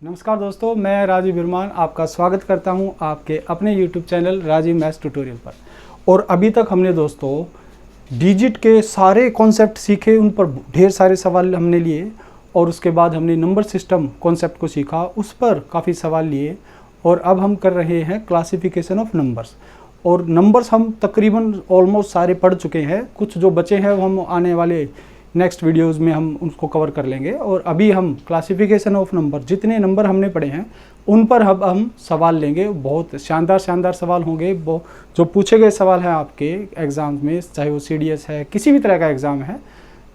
नमस्कार दोस्तों, मैं राजीव बिरमान आपका स्वागत करता हूं आपके अपने YouTube channel Rajiv maths tutorial पर। और अभी तक हमने दोस्तों डिजिट के सारे कॉन्सेप्ट सीखे, उन पर ढेर सारे सवाल हमने लिए और उसके बाद हमने नंबर सिस्टम कॉन्सेप्ट को सीखा, उस पर काफ़ी सवाल लिए। और अब हम कर रहे हैं क्लासिफिकेशन ऑफ नंबर्स। और नंबर्स हम तकरीबन ऑलमोस्ट सारे पढ़ चुके हैं, कुछ जो बचे हैं वो हम आने वाले नेक्स्ट वीडियोस में हम उसको कवर कर लेंगे। और अभी हम क्लासिफिकेशन ऑफ नंबर, जितने नंबर हमने पढ़े हैं उन पर अब हम सवाल लेंगे। बहुत शानदार सवाल होंगे, जो पूछे गए सवाल हैं आपके एग्ज़ाम में, चाहे वो CDS है, किसी भी तरह का एग्ज़ाम है,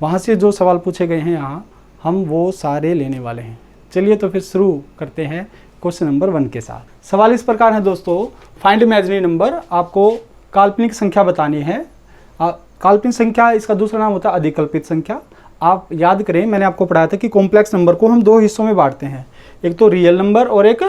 वहाँ से जो सवाल पूछे गए हैं यहाँ हम वो सारे लेने वाले हैं। चलिए तो फिर शुरू करते हैं क्वेश्चन नंबर 1 के साथ। सवाल इस प्रकार है दोस्तों, फाइंड इमेजिनरी नंबर। आपको काल्पनिक संख्या बतानी है। काल्पनिक संख्या, इसका दूसरा नाम होता है अधिकल्पित संख्या। आप याद करें, मैंने आपको पढ़ाया था कि कॉम्प्लेक्स नंबर को हम दो हिस्सों में बांटते हैं, एक तो रियल नंबर और एक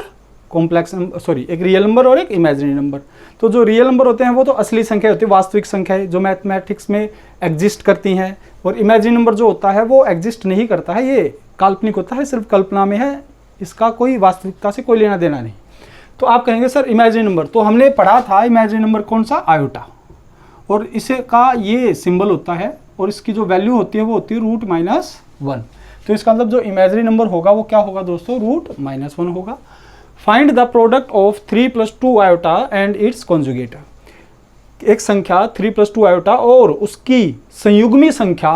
एक रियल नंबर और एक इमेजिनरी नंबर। तो जो रियल नंबर होते हैं वो तो असली संख्या होती है, वास्तविक संख्या है, जो मैथमेटिक्स में एग्जिस्ट करती हैं। और इमेजिनरी नंबर जो होता है वो एग्जिस्ट नहीं करता है, ये काल्पनिक होता है, सिर्फ कल्पना में है, इसका कोई वास्तविकता से कोई लेना देना नहीं। तो आप कहेंगे सर इमेजिनरी नंबर, तो हमने पढ़ा था इमेजिनरी नंबर कौन सा, आयोटा, और इसे का ये सिंबल होता है और इसकी जो वैल्यू होती है वो होती है √-1। तो इसका मतलब जो इमेजिनरी नंबर होगा वो क्या होगा दोस्तों, √-1 होगा। Find the product of 3 + 2 iota and it's conjugate. एक संख्या 3 + 2 आयोटा और उसकी संयुग्मी संख्या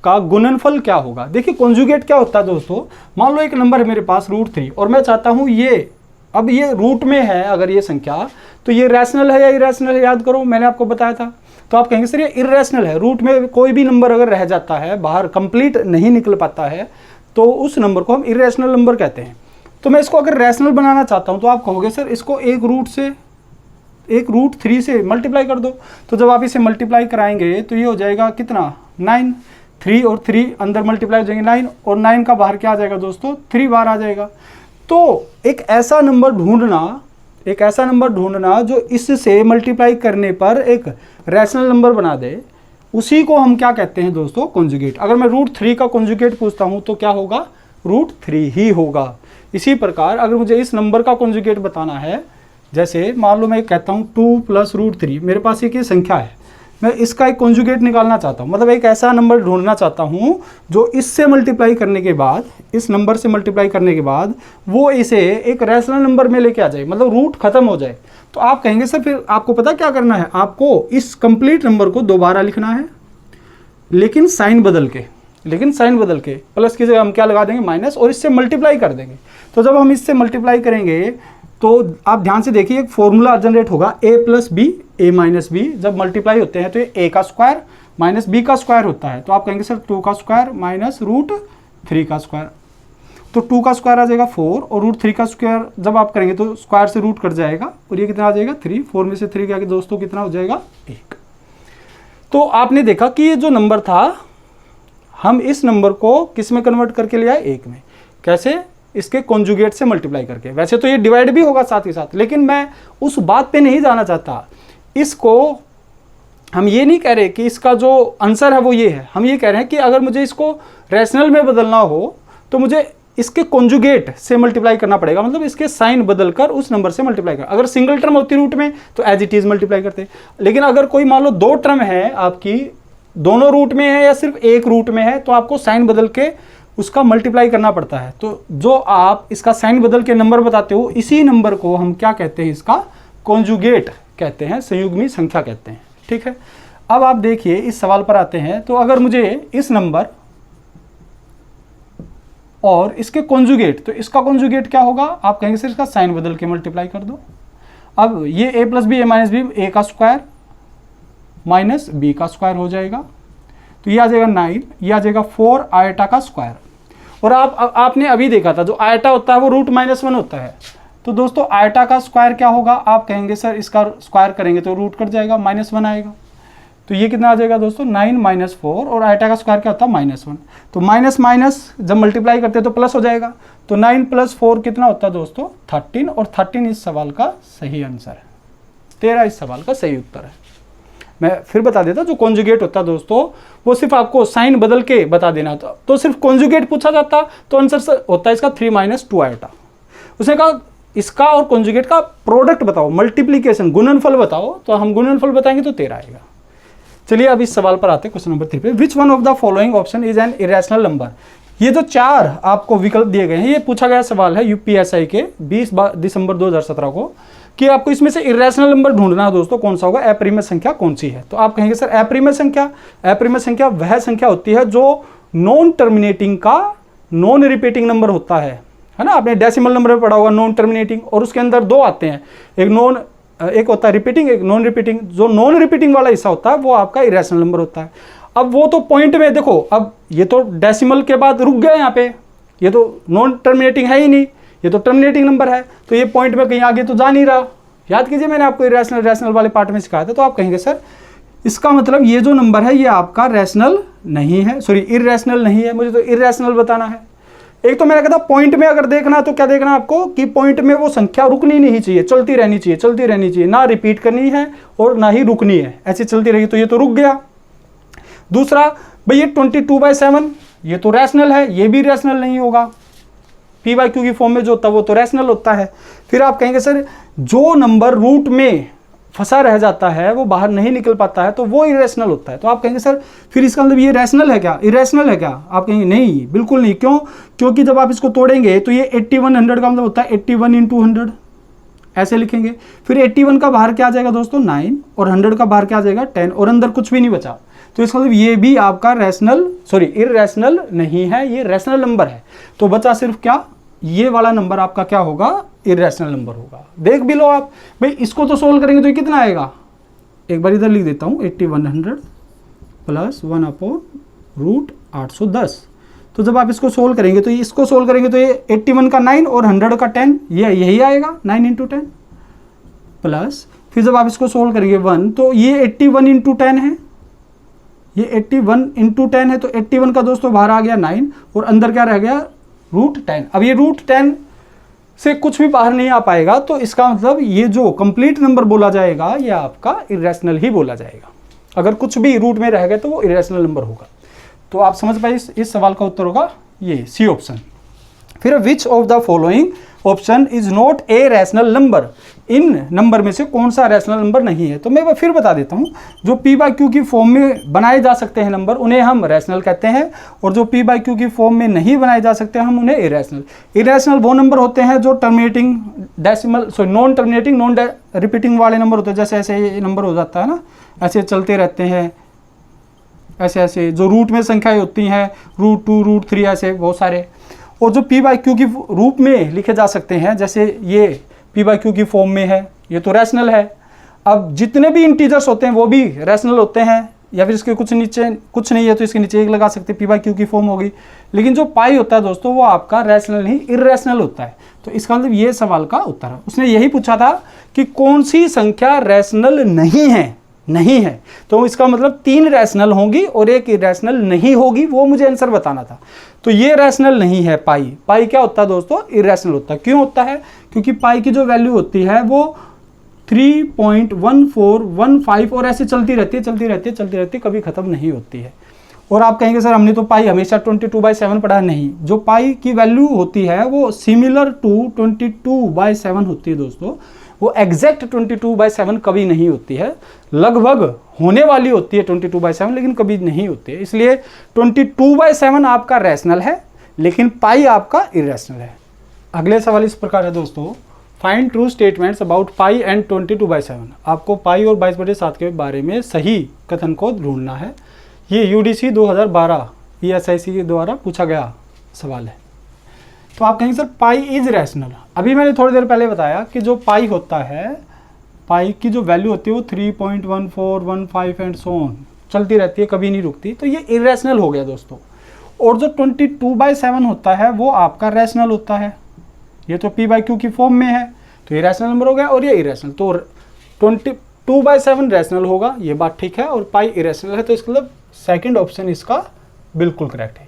का गुणनफल क्या होगा। देखिए कॉन्जुगेट क्या होता है दोस्तों, मान लो एक नंबर है मेरे पास √3 और मैं चाहता हूँ ये, अब ये रूट में है अगर ये संख्या, तो ये रैशनल है या इरेशनल है, याद करो मैंने आपको बताया था। तो आप कहेंगे सर ये इरेशनल है, रूट में कोई भी नंबर अगर रह जाता है, बाहर कंप्लीट नहीं निकल पाता है, तो उस नंबर को हम इरेशनल नंबर कहते हैं। तो मैं इसको अगर रैशनल बनाना चाहता हूं तो आप कहोगे सर इसको एक √3 से मल्टीप्लाई कर दो। तो जब आप इसे मल्टीप्लाई कराएंगे तो ये हो जाएगा कितना, 9। 3 और 3 अंदर मल्टीप्लाई हो जाएंगे 9, और 9 का बाहर क्या आ जाएगा दोस्तों, 3 बाहर आ जाएगा। तो एक ऐसा नंबर ढूंढना जो इससे मल्टीप्लाई करने पर एक रैशनल नंबर बना दे, उसी को हम क्या कहते हैं दोस्तों, कॉन्जुगेट। अगर मैं √3 का कॉन्जुगेट पूछता हूं तो क्या होगा, √3 ही होगा। इसी प्रकार अगर मुझे इस नंबर का कॉन्जुगेट बताना है, जैसे मान लो मैं कहता हूं 2 + √3, मेरे पास एक ये संख्या है, मैं इसका एक कॉन्जुगेट निकालना चाहता हूं, मतलब एक ऐसा नंबर ढूंढना चाहता हूं जो इससे मल्टीप्लाई करने के बाद, इस नंबर से मल्टीप्लाई करने के बाद वो इसे एक रैशनल नंबर में लेके आ जाए, मतलब रूट खत्म हो जाए। तो आप कहेंगे सर फिर आपको पता क्या करना है, आपको इस कंप्लीट नंबर को दोबारा लिखना है, लेकिन साइन बदल के प्लस की जगह हम क्या लगा देंगे, माइनस, और इससे मल्टीप्लाई कर देंगे। तो जब हम इससे मल्टीप्लाई करेंगे तो आप ध्यान से देखिए एक फॉर्मूला जनरेट होगा, a + b a - b। जब मल्टीप्लाई होते हैं तो ये a का स्क्वायर माइनस b का स्क्वायर होता है। तो आप कहेंगे सर 2 का स्क्वायर माइनस √3 का स्क्वायर, तो 2 का स्क्वायर आ जाएगा 4, और √3 का स्क्वायर जब आप करेंगे तो स्क्वायर से रूट कट जाएगा, और ये कितना आ जाएगा 3। 4 में से 3 गया कि दोस्तों कितना हो जाएगा, 1। तो आपने देखा कि ये जो नंबर था, हम इस नंबर को किस में कन्वर्ट करके ले आए, 1 में। कैसे, इसके कॉन्जुगेट से मल्टीप्लाई करके। वैसे तो ये डिवाइड भी होगा साथ ही साथ, लेकिन मैं उस बात पे नहीं जाना चाहता। इसको हम ये नहीं कह रहे कि इसका जो आंसर है वो ये है, हम ये कह रहे हैं कि अगर मुझे इसको रैशनल में बदलना हो तो मुझे इसके कॉन्जुगेट से मल्टीप्लाई करना पड़ेगा, मतलब इसके साइन बदलकर उस नंबर से मल्टीप्लाई कर। अगर सिंगल टर्म होती रूट में तो एज इट इज मल्टीप्लाई करते, लेकिन अगर कोई मान लो 2 टर्म है आपकी, दोनों रूट में है या सिर्फ एक रूट में है, तो आपको साइन बदल के उसका मल्टीप्लाई करना पड़ता है। तो जो आप इसका साइन बदल के नंबर बताते हो, इसी नंबर को हम क्या कहते हैं, इसका कॉन्जुगेट कहते हैं, संयुग्मी संख्या कहते हैं। ठीक है, अब आप देखिए इस सवाल पर आते हैं। तो अगर मुझे इस नंबर और इसके कॉन्जुगेट, तो इसका कॉन्जुगेट क्या होगा, आप कहेंगे सर इसका साइन बदल के मल्टीप्लाई कर दो। अब ये a + b a - b, a का स्क्वायर माइनस b का स्क्वायर हो जाएगा, तो ये आ जाएगा 9, ये आ जाएगा 4 आयटा का स्क्वायर। और आपने अभी देखा था जो आयटा होता है वो √-1 होता है। तो दोस्तों आयटा का स्क्वायर क्या होगा, आप कहेंगे सर इसका स्क्वायर करेंगे तो रूट कट जाएगा, -1 आएगा। तो ये कितना आ जाएगा दोस्तों, 9 - 4, और आयटा का स्क्वायर क्या होता है, -1। तो माइनस जब मल्टीप्लाई करते हैं तो प्लस हो जाएगा, तो 9 + 4 कितना होता है दोस्तों, 13, और 13 इस सवाल का सही आंसर है। 13 इस सवाल का सही उत्तर है। मैं फिर बता देता, जो कॉन्जुगेट होता है दोस्तों वो सिर्फ आपको साइन बदल के बता देना था। तो सिर्फ कॉन्जुगेट पूछा जाता तो आंसर होता है इसका 3 - 2 आयोटा। उसने कहा इसका और कॉन्जुगेट का प्रोडक्ट बताओ, मल्टीप्लीकेशन, गुणनफल बताओ, तो हम गुणनफल बताएंगे तो 13 आएगा। चलिए अब इस सवाल पर आते हैं, क्वेश्चन नंबर 3 पे। Which one of the following option is an irrational number. ये जो 4 आपको विकल्प दिए गए हैं, ये पूछा गया सवाल है यूपीएसआई के 20 दिसंबर 2017 को, कि आपको इसमें से इरेशनल नंबर ढूंढना है दोस्तों, कौन सा होगा, अपरिमेय संख्या कौन सी है। तो आप कहेंगे सर अपरिमेय संख्या वह संख्या होती है जो नॉन टर्मिनेटिंग का नॉन रिपीटिंग नंबर होता है ना। आपने डेसिमल नंबर में पढ़ा होगा नॉन टर्मिनेटिंग, और उसके अंदर 2 आते हैं, एक होता है रिपीटिंग, एक नॉन रिपीटिंग। जो नॉन रिपीटिंग वाला हिस्सा होता है वो आपका इरेशनल नंबर होता है। अब वो तो पॉइंट में देखो, अब ये तो डेसिमल के बाद रुक गए यहाँ पे, ये तो नॉन टर्मिनेटिंग है ही नहीं, ये तो टर्मिनेटिंग नंबर है, तो ये पॉइंट में कहीं आगे तो जा नहीं रहा। याद कीजिए मैंने आपको रैशनल वाले पार्ट में सिखाया था। तो आप कहेंगे सर इसका मतलब ये जो नंबर है ये आपका रैशनल नहीं है, सॉरी इररेशनल नहीं है, मुझे तो इररेशनल बताना है। एक तो मैंने कहा था पॉइंट में अगर देखना तो क्या देखना आपको कि पॉइंट में वो संख्या रुकनी नहीं चाहिए, चलती रहनी चाहिए, ना रिपीट करनी है और ना ही रुकनी है, ऐसे चलती रही, तो ये तो रुक गया। दूसरा भाई ये 22/7 ये तो रैशनल है, ये भी रैशनल नहीं होगा, p/q की फॉर्म में जो होता है वो तो रैशनल होता है। फिर आप कहेंगे सर जो नंबर रूट में फंसा रह जाता है, वो बाहर नहीं निकल पाता है, तो वो इरेशनल होता है। तो आप कहेंगे सर फिर इसका मतलब ये रैशनल है क्या, इरेशनल है क्या? आप कहेंगे नहीं, बिल्कुल नहीं। क्यों? क्योंकि जब आप इसको तोड़ेंगे तो ये 8100 का मतलब होता है 81 × 100, ऐसे लिखेंगे। फिर 81 का बाहर क्या आ जाएगा दोस्तों 9, और 100 का बाहर क्या आ जाएगा 10, और अंदर कुछ भी नहीं बचा। तो इसका मतलब ये भी आपका इररेशनल नहीं है, ये रैशनल नंबर है। तो बचा सिर्फ क्या, ये वाला नंबर आपका क्या होगा, इररेशनल नंबर होगा। देख भी लो आप भाई, इसको तो सोल्व करेंगे तो ये कितना आएगा, एक बार इधर लिख देता हूँ, 8100 + 1/√810। तो जब आप इसको सोल्व करेंगे तो इसको सोल्व करेंगे तो ये 81 का 9 और 100 का 10, ये यही आएगा 9 × 10 प्लस, फिर जब आप इसको सोल्व करेंगे 1, तो ये 81 × 10 है, ये 81 × 10 है, तो 81 का दोस्तों बाहर आ गया 9 और अंदर क्या रह गया √10। अब ये √10 से कुछ भी बाहर नहीं आ पाएगा, तो इसका मतलब ये जो कंप्लीट नंबर बोला जाएगा ये आपका इररेशनल ही बोला जाएगा। अगर कुछ भी रूट में रह गए तो वो इररेशनल नंबर होगा। तो आप समझ पाए इस सवाल का उत्तर होगा ये सी ऑप्शन। फिर which of the following option is not a rational number, in number में से कौन सा रैशनल नंबर नहीं है। तो मैं फिर बता देता हूँ, जो p/q की फॉर्म में बनाए जा सकते हैं नंबर उन्हें हम रैशनल कहते हैं, और जो p/q की फॉर्म में नहीं बनाए जा सकते हम उन्हें इररेशनल। इररेशनल वो नंबर होते हैं जो terminating non terminating non repeating वाले नंबर होते हैं। जैसे ऐसे ये नंबर हो जाता है ना, ऐसे चलते रहते हैं, ऐसे जो रूट में संख्याएं होती हैं, √2 √3 ऐसे बहुत सारे, और जो p/q की रूप में लिखे जा सकते हैं, जैसे ये p/q की फॉर्म में है, ये तो रैशनल है। अब जितने भी इंटीजर्स होते हैं वो भी रैशनल होते हैं, या फिर इसके कुछ नीचे कुछ नहीं है तो इसके नीचे 1 लगा सकते हैं, p/q की फॉर्म होगी। लेकिन जो पाई होता है दोस्तों वो आपका रैशनल नहीं इररेशनल होता है। तो इसका मतलब ये सवाल का उत्तर है। उसने यही पूछा था कि कौन सी संख्या रैशनल नहीं है, तो इसका मतलब 3 रैशनल होंगी और 1 इररेशनल नहीं होगी, वो मुझे आंसर बताना था। तो ये रैशनल नहीं है पाई क्या होता है दोस्तों, इररेशनल होता है। क्यों होता है? क्योंकि पाई की जो वैल्यू होती है वो 3.1415 और ऐसे चलती रहती है, कभी खत्म नहीं होती है। और आप कहेंगे सर हमने तो पाई हमेशा 22/7 पढ़ा, नहीं। जो पाई की वैल्यू होती है वो सिमिलर टू 22/7 होती है दोस्तों, वो एग्जैक्ट 22/7 कभी नहीं होती है, लगभग होने वाली होती है 22/7, लेकिन कभी नहीं होती है। इसलिए 22/7 आपका रैशनल है, लेकिन पाई आपका इररेशनल है। अगले सवाल इस प्रकार है दोस्तों, find true statements about pi and 22/7। आपको पाई और 22/7 के बारे में सही कथन को ढूंढना है। ये UDC 2012 ESIC के द्वारा पूछा गया सवाल है। तो आप कहेंगे सर पाई इज रैशनल। अभी मैंने थोड़ी देर पहले बताया कि जो पाई होता है, पाई की जो वैल्यू होती है वो 3.1415 एंड सो ऑन चलती रहती है, कभी नहीं रुकती, तो ये इररेशनल हो गया दोस्तों। और जो 22/7 होता है वो आपका रैशनल होता है, ये तो p/q की फॉर्म में है, तो ये रैशनल नंबर हो गया और ये इररेशनल। तो 22/7 रैशनल होगा, ये बात ठीक है, और पाई इररेशनल है, तो इसका मतलब सेकंड ऑप्शन इसका बिल्कुल करेक्ट है।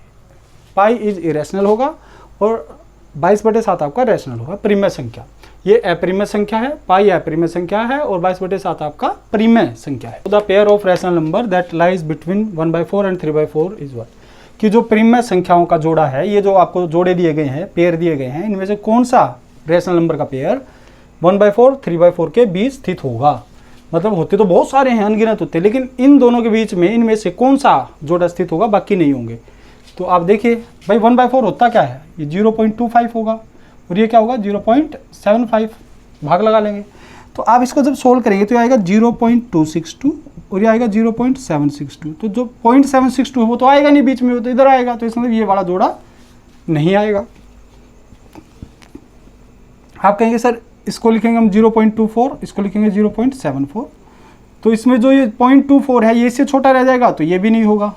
पाई इज इररेशनल होगा और 22/7 आपका रैशनल होगा, परिमेय संख्या। ये अपरिमेय संख्या है, पाई अपरिमेय संख्या है और 22/7 आपका परिमेय संख्या है। The pair of rational number that lies between 1/4 and 3/4 is what, कि जो परिमेय संख्याओं का जोड़ा है, ये जो आपको जोड़े दिए गए हैं, पेयर दिए गए हैं, इनमें से कौन सा रैशनल नंबर का पेयर 1/4 3/4 के बीच स्थित होगा। मतलब होते तो बहुत सारे हैं, अनगिनत होते, लेकिन इन दोनों के बीच में इनमें से कौन सा जोड़ा स्थित होगा, बाकी नहीं होंगे। तो आप देखिए भाई 1/4 होता क्या है, ये 0.25 होगा और ये क्या होगा 0.75, भाग लगा लेंगे। तो आप इसको जब सोल्व करेंगे तो ये आएगा 0.262 और ये आएगा 0.762। तो जो 0.762 है वो तो आएगा नहीं बीच में, वो तो इधर आएगा, तो इसमें ये वाला जोड़ा नहीं आएगा। आप कहेंगे सर इसको लिखेंगे हम 0.24, इसको लिखेंगे 0.74, तो इसमें जो ये 0.24 है ये इससे छोटा रह जाएगा, तो ये भी नहीं होगा।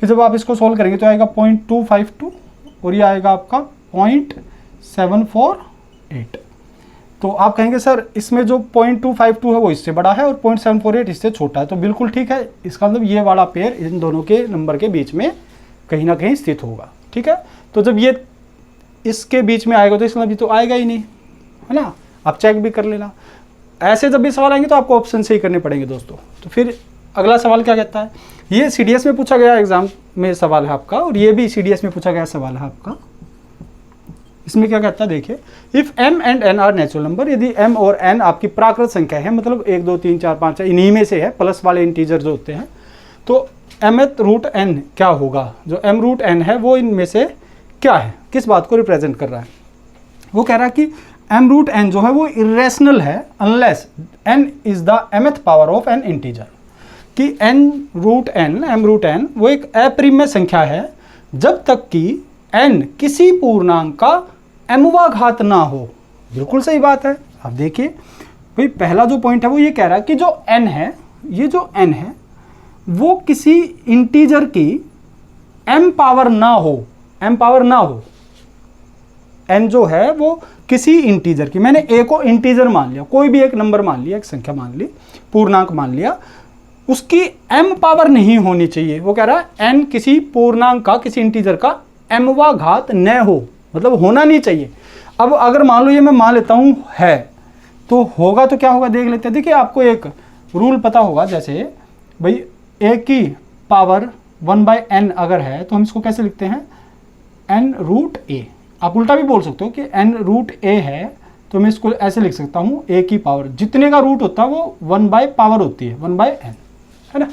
फिर जब आप इसको सोल्व करेंगे तो आएगा 0.252 और ये आएगा आपका 0.748। तो आप कहेंगे सर इसमें जो 0.252 है वो इससे बड़ा है और 0.748 इससे छोटा है, तो बिल्कुल ठीक है। इसका मतलब ये वाला पेयर इन दोनों के नंबर के बीच में कहीं ना कहीं स्थित होगा, ठीक है। तो जब ये इसके बीच में आएगा तो इसका मतलब ये तो आएगा ही नहीं, है ना। आप चेक भी कर लेना। ऐसे जब भी सवाल आएंगे तो आपको ऑप्शन से ही करने पड़ेंगे दोस्तों। तो फिर अगला सवाल क्या कहता है, ये CDS में पूछा गया एग्जाम में सवाल है आपका, और ये भी CDS में पूछा गया सवाल है आपका। इसमें क्या कहता है देखिए, if m and n are natural number, यदि m और n आपकी प्राकृत संख्या है, मतलब 1 2 3 4 5 इन्हीं में से है, प्लस वाले इंटीजर जो होते हैं, तो mth रूट n क्या होगा। जो m रूट n है वो इनमें से क्या है, किस बात को रिप्रेजेंट कर रहा है। वो कह रहा है कि m रूट n जो है वो इरेशनल है unless n is the mth power of N integer, कि m रूट n वो एक अप्रिमेय संख्या है जब तक कि n किसी पूर्णांक का mवां घात ना हो। बिल्कुल सही बात है। आप देखिए भाई पहला जो पॉइंट है वो ये कह रहा है कि जो n है, ये जो n है वो किसी इंटीजर की m पावर ना हो, m पावर ना हो। n जो है वो किसी इंटीजर की, मैंने a को इंटीजर मान लिया, कोई भी एक नंबर मान लिया, एक संख्या मान ली, पूर्णांक मान लिया, उसकी m पावर नहीं होनी चाहिए। वो कह रहा है n किसी पूर्णांक का, किसी इंटीजर का mवां घात न हो, मतलब होना नहीं चाहिए। अब अगर मान लो ये मैं मान लेता हूं है, तो होगा तो क्या होगा देख लेते हैं। देखिए आपको एक रूल पता होगा, जैसे भाई a की पावर 1/n अगर है तो हम इसको कैसे लिखते हैं, n रूट a। आप उल्टा भी बोल सकते हो कि n रूट a है तो मैं इसको ऐसे लिख सकता हूँ, a की पावर जितने का रूट होता है वो 1/पावर होती है 1/n, है ना।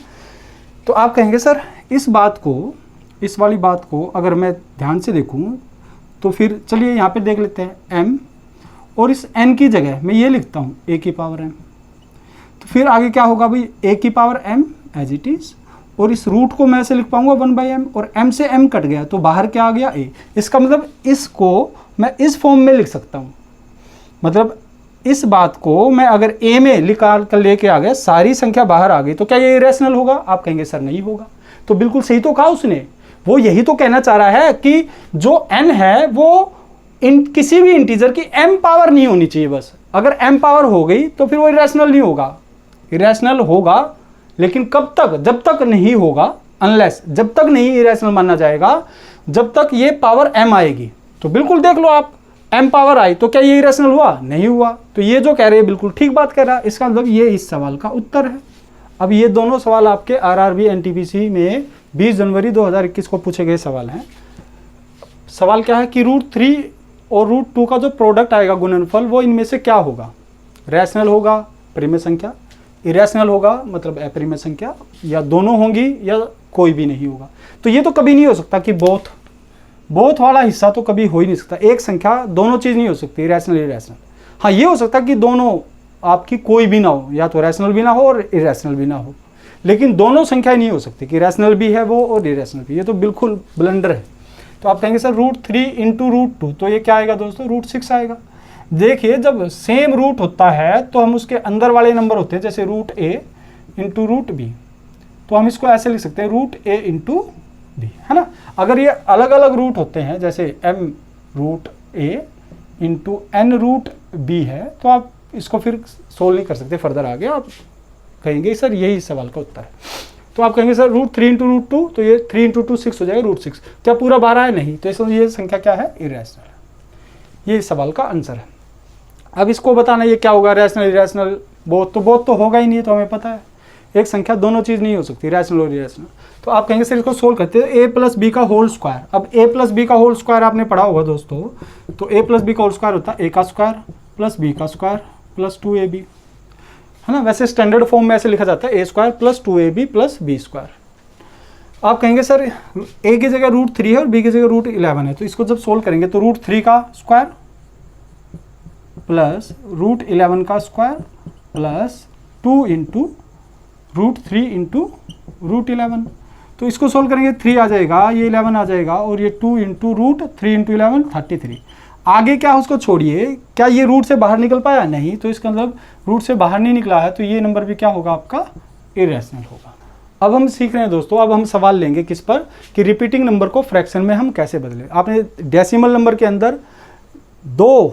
तो आप कहेंगे सर इस बात को, इस वाली बात को अगर मैं ध्यान से देखूँ तो फिर चलिए यहाँ पे देख लेते हैं m, और इस n की जगह मैं ये लिखता हूँ a की पावर m। तो फिर आगे क्या होगा भाई, a की power m as it is, और इस रूट को मैं ऐसे लिख पाऊंगा 1/m, और m से m कट गया तो बाहर क्या आ गया a। इसका मतलब इसको मैं इस फॉर्म में लिख सकता हूँ, मतलब इस बात को मैं अगर a में निकाल कर लेके आ गया, सारी संख्या बाहर आ गई, तो क्या ये इरेशनल होगा। आप कहेंगे सर नहीं होगा। तो बिल्कुल सही तो कहा उसने, वो यही तो कहना चाह रहा है कि जो n है वो किसी भी इंटीजर की m पावर नहीं होनी चाहिए। बस अगर m पावर हो गई तो फिर वो इरेशनल नहीं होगा। इरेशनल होगा लेकिन कब तक, जब तक नहीं होगा, अनलेस, जब तक नहीं इरेशनल माना जाएगा, जब तक ये पावर m आएगी। तो बिल्कुल देख लो आप, m पावर आई तो क्या ये इरेशनल हुआ, नहीं हुआ। तो ये जो कह रहे हैं बिल्कुल ठीक बात कह रहा है। इसका मतलब ये इस सवाल का उत्तर है। अब ये दोनों सवाल आपके RRB NTPC में 20 जनवरी 2021 को पूछे गए सवाल हैं। सवाल क्या है कि √3 और √2 का जो प्रोडक्ट आएगा गुणनफल, वो इनमें से क्या होगा, रैशनल होगा, परिमेय संख्या, इरेशनल होगा मतलब अपरिमेय संख्या, या दोनों होंगी या कोई भी नहीं होगा। तो ये तो कभी नहीं हो सकता कि बोथ वाला हिस्सा तो कभी हो ही नहीं सकता। एक संख्या दोनों चीज़ नहीं हो सकती, रैशनल इरेशनल। हाँ ये हो सकता कि दोनों आपकी कोई भी ना हो, या तो रैशनल भी ना हो और इरेशनल भी ना हो, लेकिन दोनों संख्याएं नहीं हो सकती कि रैशनल भी है वो और इरेशनल भी। ये तो बिल्कुल ब्लंडर है। तो आप कहेंगे सर √3 इंटू √2, तो ये क्या आएगा दोस्तों, √6 आएगा। देखिए जब सेम रूट होता है तो हम उसके अंदर वाले नंबर होते हैं, जैसे √a इंटू √b, तो हम इसको ऐसे लिख सकते हैं √a इंटू b, है ना। अगर ये अलग अलग रूट होते हैं, जैसे m√a इंटू n√b है, तो आप इसको फिर सोल्व नहीं कर सकते फर्दर आगे। आप कहेंगे सर यही सवाल का उत्तर है। तो आप कहेंगे सर √3 इंटू √2, तो ये 3 इंटू 2 6 हो जाएगा √6। क्या पूरा 12 है, नहीं, तो इसमें ये संख्या क्या है, इरेशनल है। ये इस सवाल का आंसर है। अब इसको बताना ये क्या होगा, रैशनल इरेशनल, बोथ तो होगा ही नहीं, तो हमें पता है। एक संख्या दोनों चीज़ नहीं हो सकती, रैशनल और इरेशनल। तो आप कहेंगे सर इसको सोल्व करते हैं, ए प्लस बी का होल स्क्वायर। अब ए प्लस बी का होल स्क्वायर आपने पढ़ा होगा दोस्तों, तो ए प्लस बी का होल स्क्वायर होता है ए का स्क्वायर प्लस बी का स्क्वायर प्लस 2ab, है ना। वैसे स्टैंडर्ड फॉर्म में ऐसे लिखा जाता है a square plus 2ab plus b square. आप कहेंगे सर ए की जगह √3 है और बी की जगह √11 है, तो इसको जब सोल्व करेंगे तो √3 का स्क्वायर प्लस √11 का स्क्वायर प्लस 2 इंटू √3 इंटू √11, तो इसको सोल्व करेंगे 3 आ जाएगा, ये 11 आ जाएगा, और ये 2 इंटू √3 इंटू 11 33। आगे क्या उसको छोड़िए, क्या ये रूट से बाहर निकल पाया? नहीं, तो इसका मतलब रूट से बाहर नहीं निकला है, तो ये नंबर भी क्या होगा आपका? इरेशनल होगा। अब हम सीख रहे हैं दोस्तों, अब हम सवाल लेंगे किस पर कि रिपीटिंग नंबर को फ्रैक्शन में हम कैसे बदलें। आपने डेसिमल नंबर के अंदर 2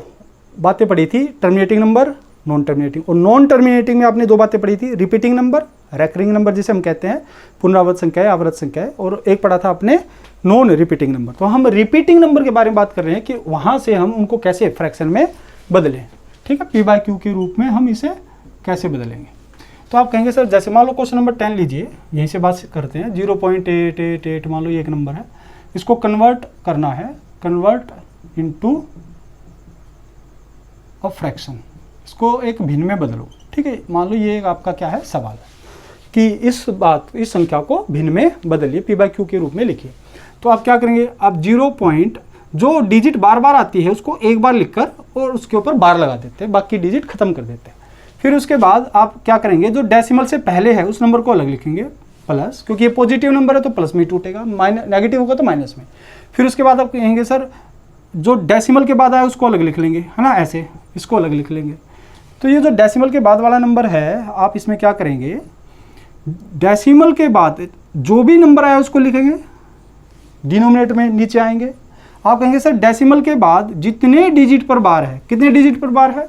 बातें पढ़ी थी, टर्मिनेटिंग नंबर, नॉन टर्मिनेटिंग, और नॉन टर्मिनेटिंग में आपने 2 बातें पढ़ी थी, रिपीटिंग नंबर, रेकरिंग नंबर जिसे हम कहते हैं, पुनरावृत्त संख्या, आवर्त संख्या, और एक पढ़ा था आपने नॉन रिपीटिंग नंबर। तो हम रिपीटिंग नंबर के बारे में बात कर रहे हैं कि वहां से हम उनको कैसे फ्रैक्शन में बदलें, ठीक है, p/q के रूप में हम इसे कैसे बदलेंगे। तो आप कहेंगे सर जैसे मान लो क्वेश्चन नंबर 10 लीजिए, यहीं से बात करते हैं, 0.888 मान लो ये एक नंबर है, इसको कन्वर्ट करना है, कन्वर्ट इनटू अ फ्रैक्शन, इसको एक भिन्न में बदलो, ठीक है। मान लो ये आपका क्या है सवाल कि इस संख्या को भिन्न में बदलिए, p/q के रूप में लिखिए। तो आप क्या करेंगे, आप 0 पॉइंट जो डिजिट बार बार आती है उसको एक बार लिखकर और उसके ऊपर बार लगा देते हैं, बाकी डिजिट खत्म कर देते हैं। फिर उसके बाद आप क्या करेंगे, जो डेसिमल से पहले है उस नंबर को अलग लिखेंगे, प्लस, क्योंकि ये पॉजिटिव नंबर है तो प्लस में टूटेगा, नेगेटिव होगा तो माइनस में। फिर उसके बाद आप कहेंगे सर जो डेसिमल के बाद आया उसको अलग लिख लेंगे, है ना, ऐसे इसको अलग लिख लेंगे। तो ये जो डेसिमल के बाद वाला नंबर है, आप इसमें क्या करेंगे, डेसिमल के बाद जो भी नंबर आया उसको लिखेंगे, डिनोमिनेटर में नीचे आएंगे। आप कहेंगे सर डेसिमल के बाद जितने डिजिट पर बार है, कितने डिजिट पर बार है?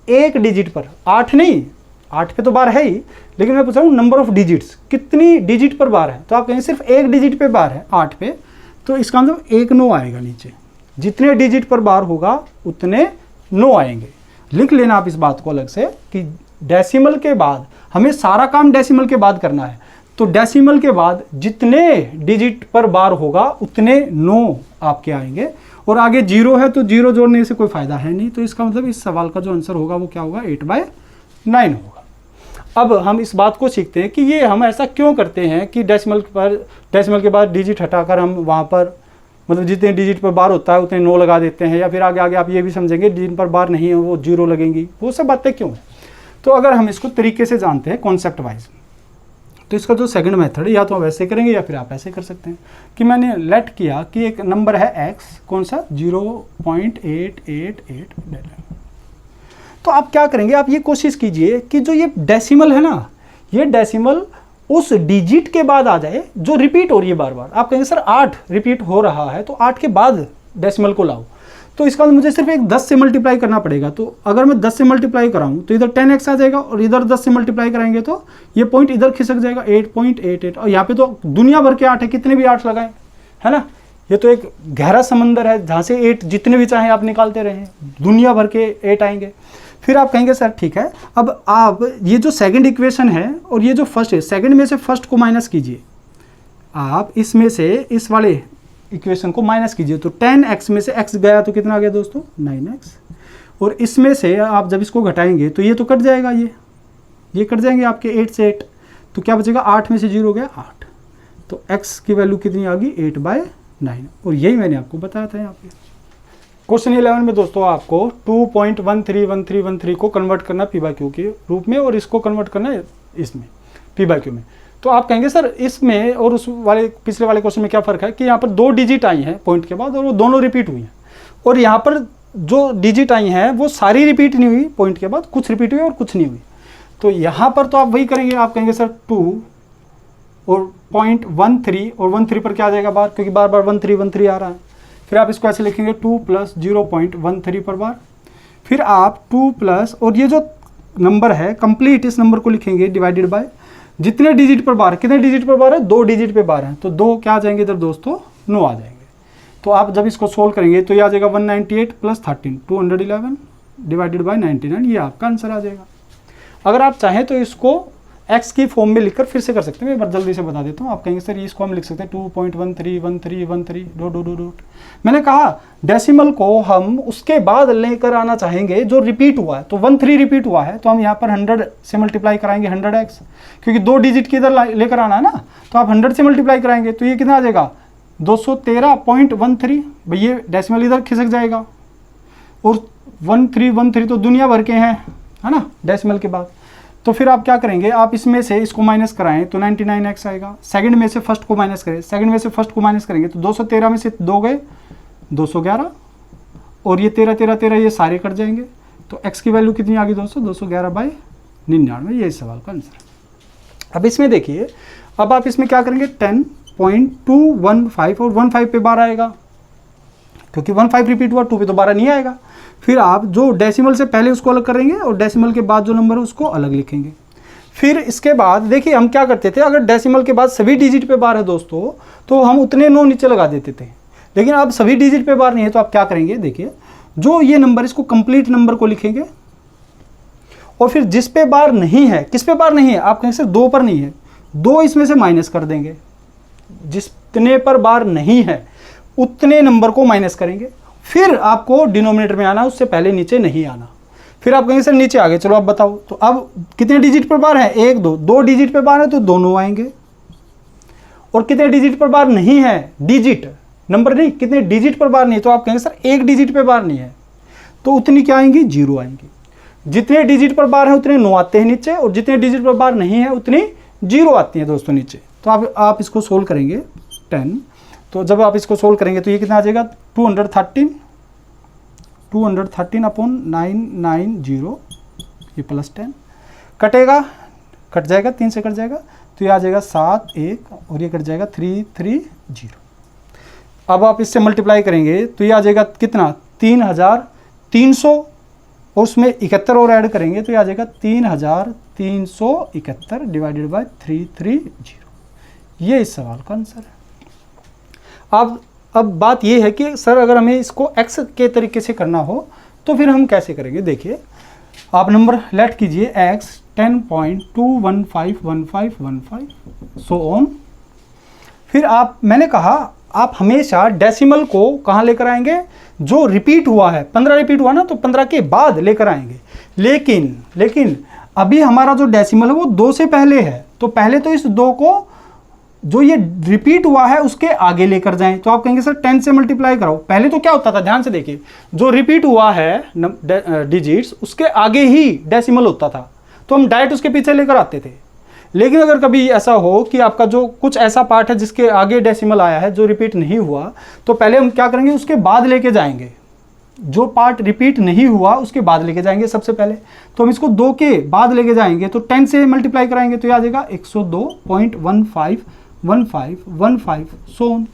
1 डिजिट पर, 8 नहीं, 8 पे तो बार है ही, लेकिन मैं पूछ रहा हूँ नंबर ऑफ डिजिट्स, कितनी डिजिट पर बार है? तो आप कहेंगे सिर्फ 1 डिजिट पे बार है, 8 पे, तो इसका मतलब 1 9 आएगा नीचे, जितने डिजिट पर बार होगा उतने 9 आएंगे। लिख लेना आप इस बात को अलग से कि डेसिमल के बाद हमें सारा काम डेसिमल के बाद करना है, तो डेसिमल के बाद जितने डिजिट पर बार होगा उतने 9 आपके आएंगे, और आगे 0 है तो 0 जोड़ने से कोई फायदा है नहीं, तो इसका मतलब इस सवाल का जो आंसर होगा वो क्या होगा, 8/9 होगा। अब हम इस बात को सीखते हैं कि ये हम ऐसा क्यों करते हैं कि डेसिमल के बाद डिजिट हटाकर हम वहाँ पर मतलब जितने डिजिट पर बार होता है उतने 9 लगा देते हैं, या फिर आगे आगे आप ये भी समझेंगे जिन पर बार नहीं है वो 0 लगेंगी, वो सब बातें क्यों है। तो अगर हम इसको तरीके से जानते हैं कॉन्सेप्ट वाइज, तो इसका जो सेकंड मेथड है, या तो आप ऐसे करेंगे या फिर आप ऐसे कर सकते हैं कि मैंने लेट किया कि एक नंबर है x, कौन सा, 0.888, तो आप क्या करेंगे, आप ये कोशिश कीजिए कि जो ये डेसिमल है ना, ये डेसिमल उस डिजिट के बाद आ जाए जो रिपीट हो रही है बार बार। आप कहेंगे सर 8 रिपीट हो रहा है तो 8 के बाद डेसिमल को लाओ, तो इसका मुझे सिर्फ एक 10 से मल्टीप्लाई करना पड़ेगा। तो अगर मैं 10 से मल्टीप्लाई कराऊं तो इधर 10x आ जाएगा, और इधर 10 से मल्टीप्लाई कराएंगे तो ये पॉइंट इधर खिसक जाएगा 8.88, और यहाँ पे तो दुनिया भर के 8 है, कितने भी 8 लगाएं, है ना। ये तो एक गहरा समंदर है जहाँ से 8 जितने भी चाहें आप निकालते रहें, दुनिया भर के 8 आएंगे। फिर आप कहेंगे सर ठीक है, अब आप ये जो सेकंड इक्वेशन है और ये जो फर्स्ट है, सेकंड में से फर्स्ट को माइनस कीजिए, आप इसमें से इस वाले इक्वेशन को माइनस कीजिए, तो 10x में से x गया तो कितना आ गया दोस्तों, 9x, और इसमें से आप जब इसको घटाएंगे तो ये तो कट जाएगा, ये कट जाएंगे आपके 8 से 8, तो क्या बचेगा, 8 में से 0 गया 8, तो x की वैल्यू कितनी आ गई, 8/9, और यही मैंने आपको बताया था यहाँ पे। क्वेश्चन 11 में दोस्तों आपको 2.131313 को कन्वर्ट करना p/q के रूप में, और इसको कन्वर्ट करना इसमें p/q में। तो आप कहेंगे सर इसमें और उस वाले पिछले वाले क्वेश्चन में क्या फ़र्क है कि यहाँ पर 2 डिजिट आई हैं पॉइंट के बाद और वो दोनों रिपीट हुई हैं, और यहाँ पर जो डिजिट आई हैं वो सारी रिपीट नहीं हुई पॉइंट के बाद, कुछ रिपीट हुई और कुछ नहीं हुई। तो यहाँ पर तो आप वही करेंगे, आप कहेंगे सर 2 और 0.13 और 13 पर क्या आ जाएगा बार, क्योंकि बार बार 13 आ रहा है। फिर आप इसको ऐसे लिखेंगे 2 + 0.13 पर बार, फिर आप 2 प्लस और ये जो नंबर है कंप्लीट, इस नंबर को लिखेंगे डिवाइडेड बाय जितने डिजिट पर बार, कितने डिजिट पर बार है, 2 डिजिट पे बार है, तो 2 क्या आ जाएंगे इधर दोस्तों, 9 आ जाएंगे। तो आप जब इसको सोल्व करेंगे तो ये आ जाएगा 198 + 13 211 डिवाइडेड बाय 99, ये आपका आंसर आ जाएगा। अगर आप चाहें तो इसको एक्स की फॉर्म में लिखकर फिर से कर सकते हैं। मैं एक बार जल्दी से बता देता हूँ। आप कहेंगे सर ये इसको हम लिख सकते हैं 2.131313 डॉट डॉट डॉट। मैंने कहा डेसिमल को हम उसके बाद लेकर आना चाहेंगे जो रिपीट हुआ है, तो 13 रिपीट हुआ है तो हम यहाँ पर 100 से मल्टीप्लाई कराएंगे 100x, क्योंकि 2 डिजिट की इधर लेकर आना है ना, तो आप 100 से मल्टीप्लाई कराएंगे तो ये कितना आ जाएगा 213.13। भाई ये डेसिमल इधर खिसक जाएगा, और 1313 तो दुनिया भर के हैं, है ना, डेसिमल के बाद। तो फिर आप क्या करेंगे, आप इसमें से इसको माइनस कराएं तो 99x आएगा। सेकंड में से फर्स्ट को माइनस करें, सेकंड में से फर्स्ट को माइनस करेंगे तो 213 में से 2 गए 211, और ये 13 13 13 ये सारे कट जाएंगे। तो x की वैल्यू कितनी आ गई दोस्तों 211/99। ये इस सवाल का आंसर है। अब इसमें देखिए, अब आप इसमें क्या करेंगे 10.215 और 15 पे 12 आएगा, क्योंकि 15 रिपीट हुआ, 2 पे तो 12 नहीं आएगा। फिर आप जो डेसिमल से पहले उसको अलग करेंगे और डेसिमल के बाद जो नंबर है उसको अलग लिखेंगे। फिर इसके बाद देखिए हम क्या करते थे, अगर डेसिमल के बाद सभी डिजिट पे बार है दोस्तों तो हम उतने 9 नीचे लगा देते थे, लेकिन अब सभी डिजिट पे बार नहीं है तो आप क्या करेंगे, देखिए जो ये नंबर इसको कंप्लीट नंबर को लिखेंगे, और फिर जिस पे बार नहीं है, किस पे बार नहीं है, आप कहेंगे सर 2 पर नहीं है, 2 इसमें से माइनस कर देंगे, जितने पर बार नहीं है उतने नंबर को माइनस करेंगे। फिर आपको डिनोमिनेटर में आना, उससे पहले नीचे नहीं आना। फिर आप कहेंगे सर नीचे आ गए, चलो आप बताओ, तो अब कितने डिजिट पर बार है 1 2, 2 डिजिट पर बार है तो दोनों आएंगे, और कितने डिजिट पर बार नहीं है, डिजिट नंबर नहीं, कितने डिजिट पर बार नहीं, तो आप कहेंगे सर 1 डिजिट पर बार नहीं है, तो उतनी क्या आएंगी 0 आएंगी। जितने डिजिट पर बार है उतने 9 आते हैं नीचे, और जितने डिजिट पर बार नहीं है उतनी 0 आती है दोस्तों नीचे। तो आप इसको सोल्व करेंगे 10, तो जब आप इसको सोल्व करेंगे तो ये कितना आ जाएगा 213 अपॉन 990, ये प्लस 10 कटेगा, कट जाएगा 3 से कट जाएगा, तो ये आ जाएगा 7 1, और ये कट जाएगा 330। अब आप इससे मल्टीप्लाई करेंगे तो ये आ जाएगा कितना 3300, और उसमें 71 और ऐड करेंगे तो ये आ जाएगा 3371 डिवाइडेड बाय 330। ये इस सवाल का आंसर है। अब बात ये है कि सर अगर हमें इसको x के तरीके से करना हो तो फिर हम कैसे करेंगे। देखिए आप नंबर लेट कीजिए x 10.2151515 सो ऑन। फिर मैंने कहा आप हमेशा डेसिमल को कहाँ लेकर आएंगे, जो रिपीट हुआ है 15 रिपीट हुआ ना तो 15 के बाद लेकर आएंगे। लेकिन अभी हमारा जो डेसिमल है वो 2 से पहले है, तो पहले तो इस 2 को जो ये रिपीट हुआ है उसके आगे लेकर जाएं। तो आप कहेंगे सर 10 से मल्टीप्लाई कराओ। पहले तो क्या होता था, ध्यान से देखिए, जो रिपीट हुआ है डिजिट्स उसके आगे ही डेसिमल होता था, तो हम डायरेक्ट उसके पीछे लेकर आते थे। लेकिन अगर कभी ऐसा हो कि आपका जो कुछ ऐसा पार्ट है जिसके आगे डेसिमल आया है जो रिपीट नहीं हुआ, तो पहले हम क्या करेंगे उसके बाद लेके जाएंगे, जो पार्ट रिपीट नहीं हुआ उसके बाद लेके जाएंगे सबसे पहले। तो हम इसको 2 के बाद लेके जाएंगे तो 10 से मल्टीप्लाई कराएंगे तो ये आ जाएगा 102.1515 सो ऑन।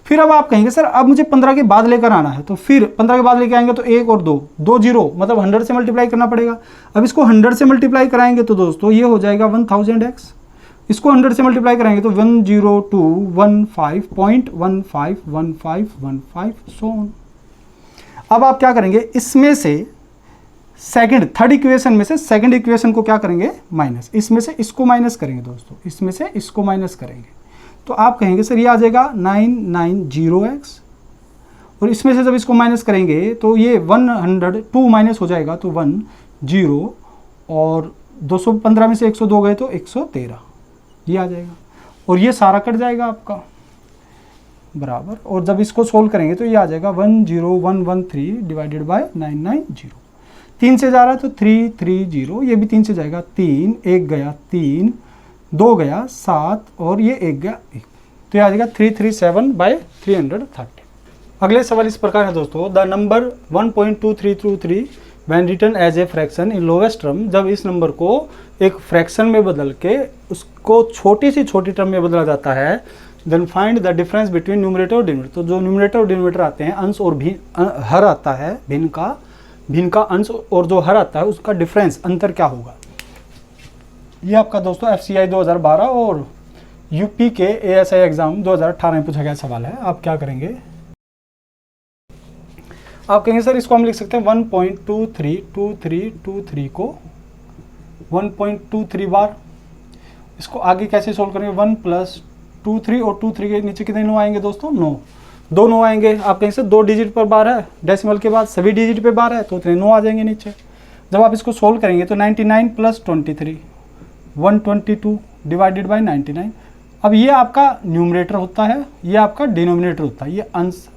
फिर अब आप कहेंगे सर अब मुझे 15 के बाद लेकर आना है, तो फिर 15 के बाद लेके आएंगे तो 1 और 2 0, मतलब 100 से मल्टीप्लाई करना पड़ेगा। अब इसको 100 से मल्टीप्लाई कराएंगे तो दोस्तों ये हो जाएगा 1000x। इसको 100 से मल्टीप्लाई कराएंगे तो 10215151515 सो ऑन। अब आप क्या करेंगे, इसमें से थर्ड इक्वेशन में से सेकंड इक्वेशन को क्या करेंगे माइनस, इसमें से इसको माइनस करेंगे दोस्तों, इसमें से इसको माइनस करेंगे तो आप कहेंगे सर ये आ जाएगा 990x, और इसमें से जब इसको माइनस करेंगे तो ये 102 माइनस हो जाएगा तो 10, और 215 में से 102 गए तो 113, ये आ जाएगा, और ये सारा कट जाएगा आपका बराबर। और जब इसको सोल्व करेंगे तो ये आ जाएगा 10113 डिवाइडेड बाय 990। 3 से जा रहा है तो 330, ये भी 3 से जाएगा, 3 1 गया 3, 2 गया 7, और ये 1 गया 1, तो ये आ जाएगा 337/330। अगले सवाल इस प्रकार है दोस्तों, the number 1.2323 when written as a fraction in lowest term, जब इस नंबर को एक फ्रैक्शन में बदल के उसको छोटी से छोटी टर्म में बदला जाता है, then find the difference between numerator और डिनोमिनेटर। तो जो न्यूमरेटर और डिनोमिनेटर आते हैं, अंश और हर आता है, भिन्न का अंश और जो हर आता है उसका डिफरेंस अंतर क्या होगा। ये आपका दोस्तों FCI 2012 और यूपी के ASI एग्जाम 2018 में पूछा गया सवाल है। आप क्या करेंगे, आप कहेंगे सर इसको हम लिख सकते हैं 1.232323 को 1.23 बार इसको आगे कैसे सोल्व करेंगे, 1 + 2 3 और 2 3 के नीचे कितने 9 आएंगे दोस्तों, 9, 2 9 आएंगे। आप कहीं से 2 डिजिट पर बार है, डेसिमल के बाद सभी डिजिट पे बार है तो उतने 9 आ जाएंगे नीचे। जब आप इसको सोल्व करेंगे तो 99 + 23 122 डिवाइडेड बाई 99। अब ये आपका न्यूमरेटर होता है, ये आपका डिनोमिनेटर होता है, ये अंश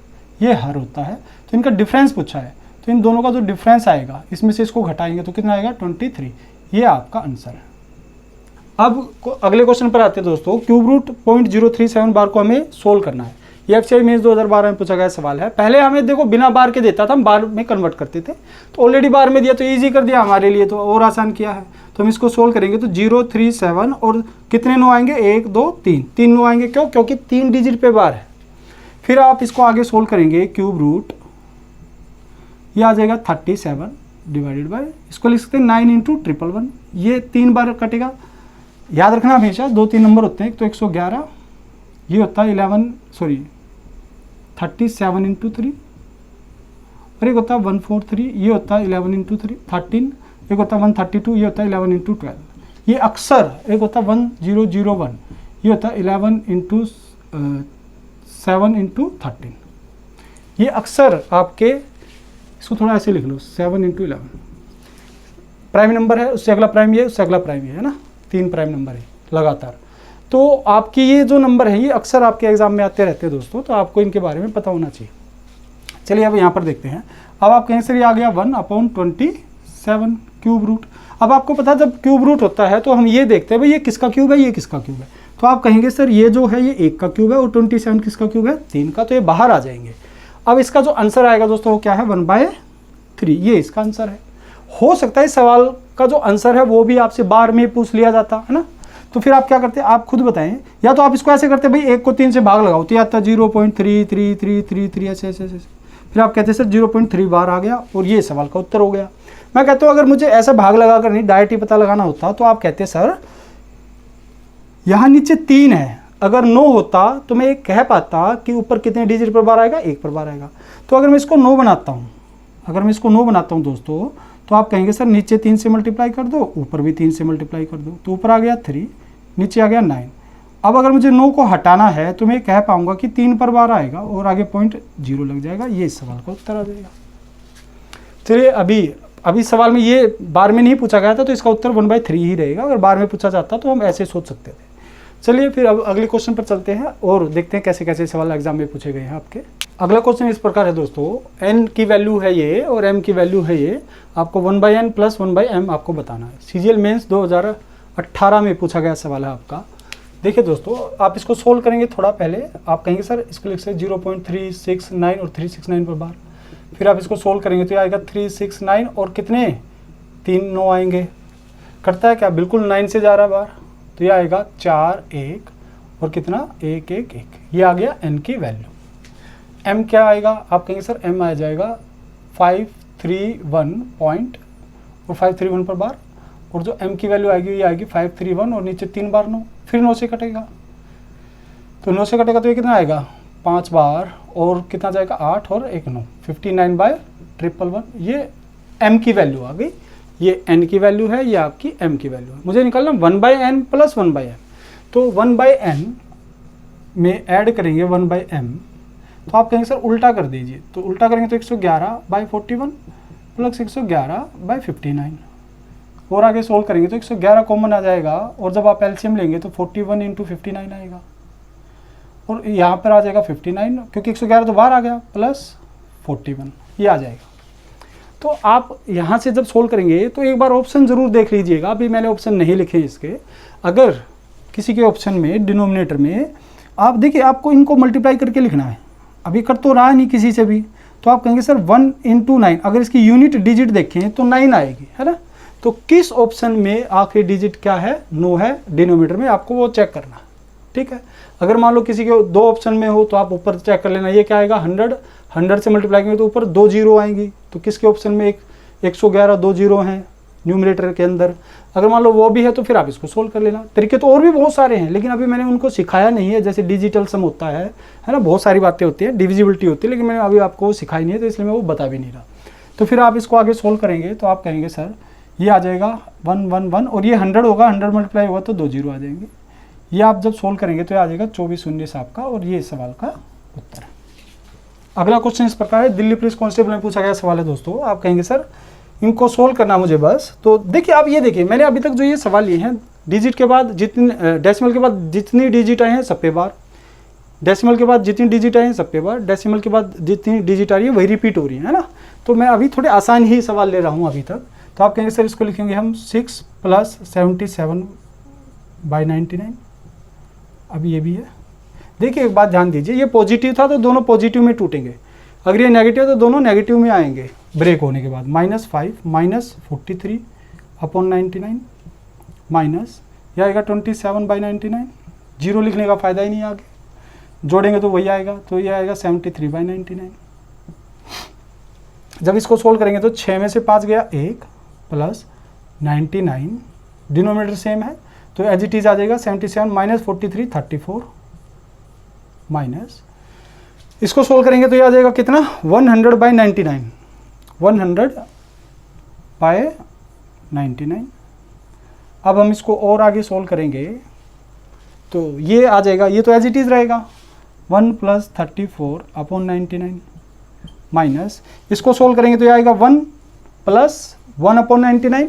ये हर होता है। तो इनका डिफरेंस पूछा है, तो इन दोनों का जो डिफरेंस आएगा इसमें से इसको घटाएंगे तो कितना आएगा 23। ये आपका आंसर है। अब अगले क्वेश्चन पर आते हैं दोस्तों। क्यूब रूट 0.037 बार को हमें सोल्व करना है। ये एफसीआई मेंस 2012 में पूछा गया सवाल है। पहले हमें देखो बिना बार के देता था, हम बार में कन्वर्ट करते थे, तो ऑलरेडी बार में दिया तो ईजी कर दिया हमारे लिए, तो और आसान किया है। तो हम इसको सोल्व करेंगे तो 037 और कितने 9 आएंगे, 1 2 3, 3 9 आएंगे। क्यों? क्योंकि 3 डिजिट पे बार है। फिर आप इसको आगे सोल्व करेंगे, क्यूब रूट ये आ जाएगा 37 डिवाइडेड बाय, इसको लिख सकते हैं 9 × 111। ये 3 बार कटेगा। याद रखना हमेशा 2-3 नंबर होते हैं, एक तो 111, ये होता है 37 × 3, और एक होता है 143, ये होता है 11 × 3 13, एक होता है 132, ये होता है 11 × 12। ये अक्सर एक होता है 1001, ये होता है 11 × 7 × 13। ये अक्सर आपके, इसको थोड़ा ऐसे लिख लो, 7 × 11 प्राइम नंबर है, उससे अगला प्राइम ये, उससे अगला प्राइम ये है ना, 3 प्राइम नंबर है लगातार। तो आपकी ये जो नंबर है ये अक्सर आपके एग्जाम में आते रहते हैं दोस्तों, तो आपको इनके बारे में पता होना चाहिए। चलिए अब यहाँ पर देखते हैं। अब आप कहीं से आ गया 1/27 क्यूब रूट। अब आपको पता है जब क्यूब रूट होता है तो हम ये देखते हैं भाई ये किसका क्यूब है, ये किसका क्यूब है। तो आप कहेंगे सर ये जो है ये 1 का क्यूब है और 27 किसका क्यूब है, 3 का, तो ये बाहर आ जाएंगे। अब इसका जो आंसर आएगा दोस्तों वो क्या है, 1/3, ये इसका आंसर है। हो सकता है इस सवाल का जो आंसर है वो भी आपसे बार में पूछ लिया जाता है ना, तो फिर आप क्या करते हैं, आप खुद बताएं। या तो आप इसको ऐसे करते भाई 1 को 3 से भाग लगाओ, तो ये आता है 0.3333 ऐसे ऐसे ऐसे। फिर आप कहते हैं सर 0.3 बार आ गया और ये सवाल का उत्तर हो गया। मैं कहता हूँ अगर मुझे ऐसा भाग लगा कर नहीं डायरेक्ट ही पता लगाना होता तो आप कहते सर यहाँ नीचे 3 है, अगर 9 होता तो मैं एक कह पाता कि ऊपर कितने डिजिट पर बार आएगा, 1 पर बार आएगा। तो अगर मैं इसको 9 बनाता हूँ, दोस्तों, तो आप कहेंगे सर नीचे 3 से मल्टीप्लाई कर दो, ऊपर भी 3 से मल्टीप्लाई कर दो, तो ऊपर आ गया 3, नीचे आ गया 9। अब अगर मुझे 9 को हटाना है तो मैं कह पाऊंगा कि 3 पर बार आएगा और आगे 0.0 लग जाएगा, ये इस सवाल का उत्तर आ जाएगा। चलिए अभी सवाल में ये बार में नहीं पूछा गया था तो इसका उत्तर 1/3 ही रहेगा। अगर बार में पूछा जाता तो हम ऐसे सोच सकते थे। चलिए फिर अब अगले क्वेश्चन पर चलते हैं और देखते हैं कैसे कैसे सवाल एग्जाम में पूछे गए हैं आपके। अगला क्वेश्चन इस प्रकार है दोस्तों, n की वैल्यू है ये और m की वैल्यू है ये, आपको 1/n + 1/m आपको बताना है। सीजीएल मेंस 2018 में पूछा गया सवाल है आपका। देखिए दोस्तों आप इसको सोल्व करेंगे, थोड़ा पहले आप कहेंगे सर इसको लिख सकते 0.369 और 369 पर बार। फिर आप इसको सोल्व करेंगे तो ये आएगा 369 और कितने 3 9 आएंगे, करता है क्या, बिल्कुल 9 से जा रहा है बार, तो ये आएगा 4 1 और कितना 1 1 1, ये आ गया n की वैल्यू। m क्या आएगा, आप कहेंगे सर m आ जाएगा 531 पॉइंट और 531 पर बार, और जो m की वैल्यू आएगी ये आएगी 531 और नीचे 3 बार 9, फिर 9 से कटेगा, तो 9 से कटेगा तो ये कितना आएगा 5 बार और कितना जाएगा 8 और 1 9, 59/111, ये m की वैल्यू आ गई। ये n की वैल्यू है, ये आपकी m की वैल्यू है। मुझे निकालना 1/n + 1/m, तो 1/n में ऐड करेंगे 1/m, तो आप कहेंगे सर उल्टा कर दीजिए, तो उल्टा करेंगे तो 111/41 + 111/59, और आगे सोल्व करेंगे तो 111 कॉमन आ जाएगा, और जब आप एलसीएम लेंगे तो 41 × 59 आएगा, और यहाँ पर आ जाएगा 59 क्योंकि 111 तो बाहर आ गया, +41 ये आ जाएगा। तो आप यहाँ से जब सोल्व करेंगे तो एक बार ऑप्शन ज़रूर देख लीजिएगा। अभी मैंने ऑप्शन नहीं लिखे इसके, अगर किसी के ऑप्शन में डिनोमिनेटर में आप देखिए आपको इनको मल्टीप्लाई करके लिखना है, अभी कर तो रहा नहीं किसी से भी, तो आप कहेंगे सर 1 × 9, अगर इसकी यूनिट डिजिट देखें तो 9 आएगी, है ना। तो किस ऑप्शन में आखिरी डिजिट क्या है, 9 है डिनोमिनेटर में, आपको वो चेक करना है, ठीक है। अगर मान लो किसी के 2 ऑप्शन में हो तो आप ऊपर चेक कर लेना, ये क्या आएगा 100 से मल्टीप्लाई करेंगे तो ऊपर 2 0 आएंगी, तो किसके ऑप्शन में 111 2 0 हैं न्यूमरेटर के अंदर। अगर मान लो वो भी है तो फिर आप इसको सोल्व कर लेना। तरीके तो और भी बहुत सारे हैं, लेकिन अभी मैंने उनको सिखाया नहीं है, जैसे डिजिटल सम होता है ना, बहुत सारी बातें होती है, डिविजिबिलिटी होती है, लेकिन मैंने अभी आपको सिखाई नहीं है तो इसलिए मैं वो बता भी नहीं रहा। तो फिर आप इसको आगे सोल्व करेंगे तो आप कहेंगे सर ये आ जाएगा 1 1 1 और ये 100 होगा, 100 मल्टीप्लाई होगा तो 2 जीरो आ जाएंगे। ये आप जब सोल्व करेंगे तो ये आ जाएगा 2419 आपका, और ये सवाल का उत्तर है। अगला क्वेश्चन इस प्रकार है, दिल्ली पुलिस कांस्टेबल में पूछा गया सवाल है दोस्तों। आप कहेंगे सर इनको सोल्व करना मुझे बस। तो देखिए आप ये देखिए, मैंने अभी तक जो ये सवाल लिए हैं, डिजिट के बाद जितनी डेसिमल के बाद जितनी डिजिट आए हैं सब पे बार, डेसिमल के बाद जितनी डिजिट आए हैं सब पे बार, डेसिमल के बाद जितनी डिजिट आ रही है वही रिपीट हो रही है ना। तो मैं अभी थोड़े आसान ही सवाल ले रहा हूँ अभी तक। तो आप कहेंगे सर इसको लिखेंगे हम 6 + 77/99। अब ये भी है, देखिए एक बात ध्यान दीजिए, ये पॉजिटिव था तो दोनों पॉजिटिव में टूटेंगे, अगर ये नेगेटिव है तो दोनों नेगेटिव में आएंगे ब्रेक होने के बाद। -5 - 43/99 माइनस यह आएगा 27/99। जीरो लिखने का फ़ायदा ही नहीं, आगे जोड़ेंगे तो वही आएगा, तो ये आएगा 73/99। जब इसको सोल्व करेंगे तो 6 में से 5 गया 1 + 99, डिनोमिनेटर सेम है तो एज इट इज आ जाएगा 77 - 43 34 माइनस, इसको सोल्व करेंगे तो ये आ जाएगा कितना 100/99, 100/99। अब हम इसको और आगे सोल्व करेंगे तो ये आ जाएगा, ये तो एज इट इज रहेगा 1 + 34/99 माइनस, इसको सोल्व करेंगे तो ये आएगा 1 + 1/99,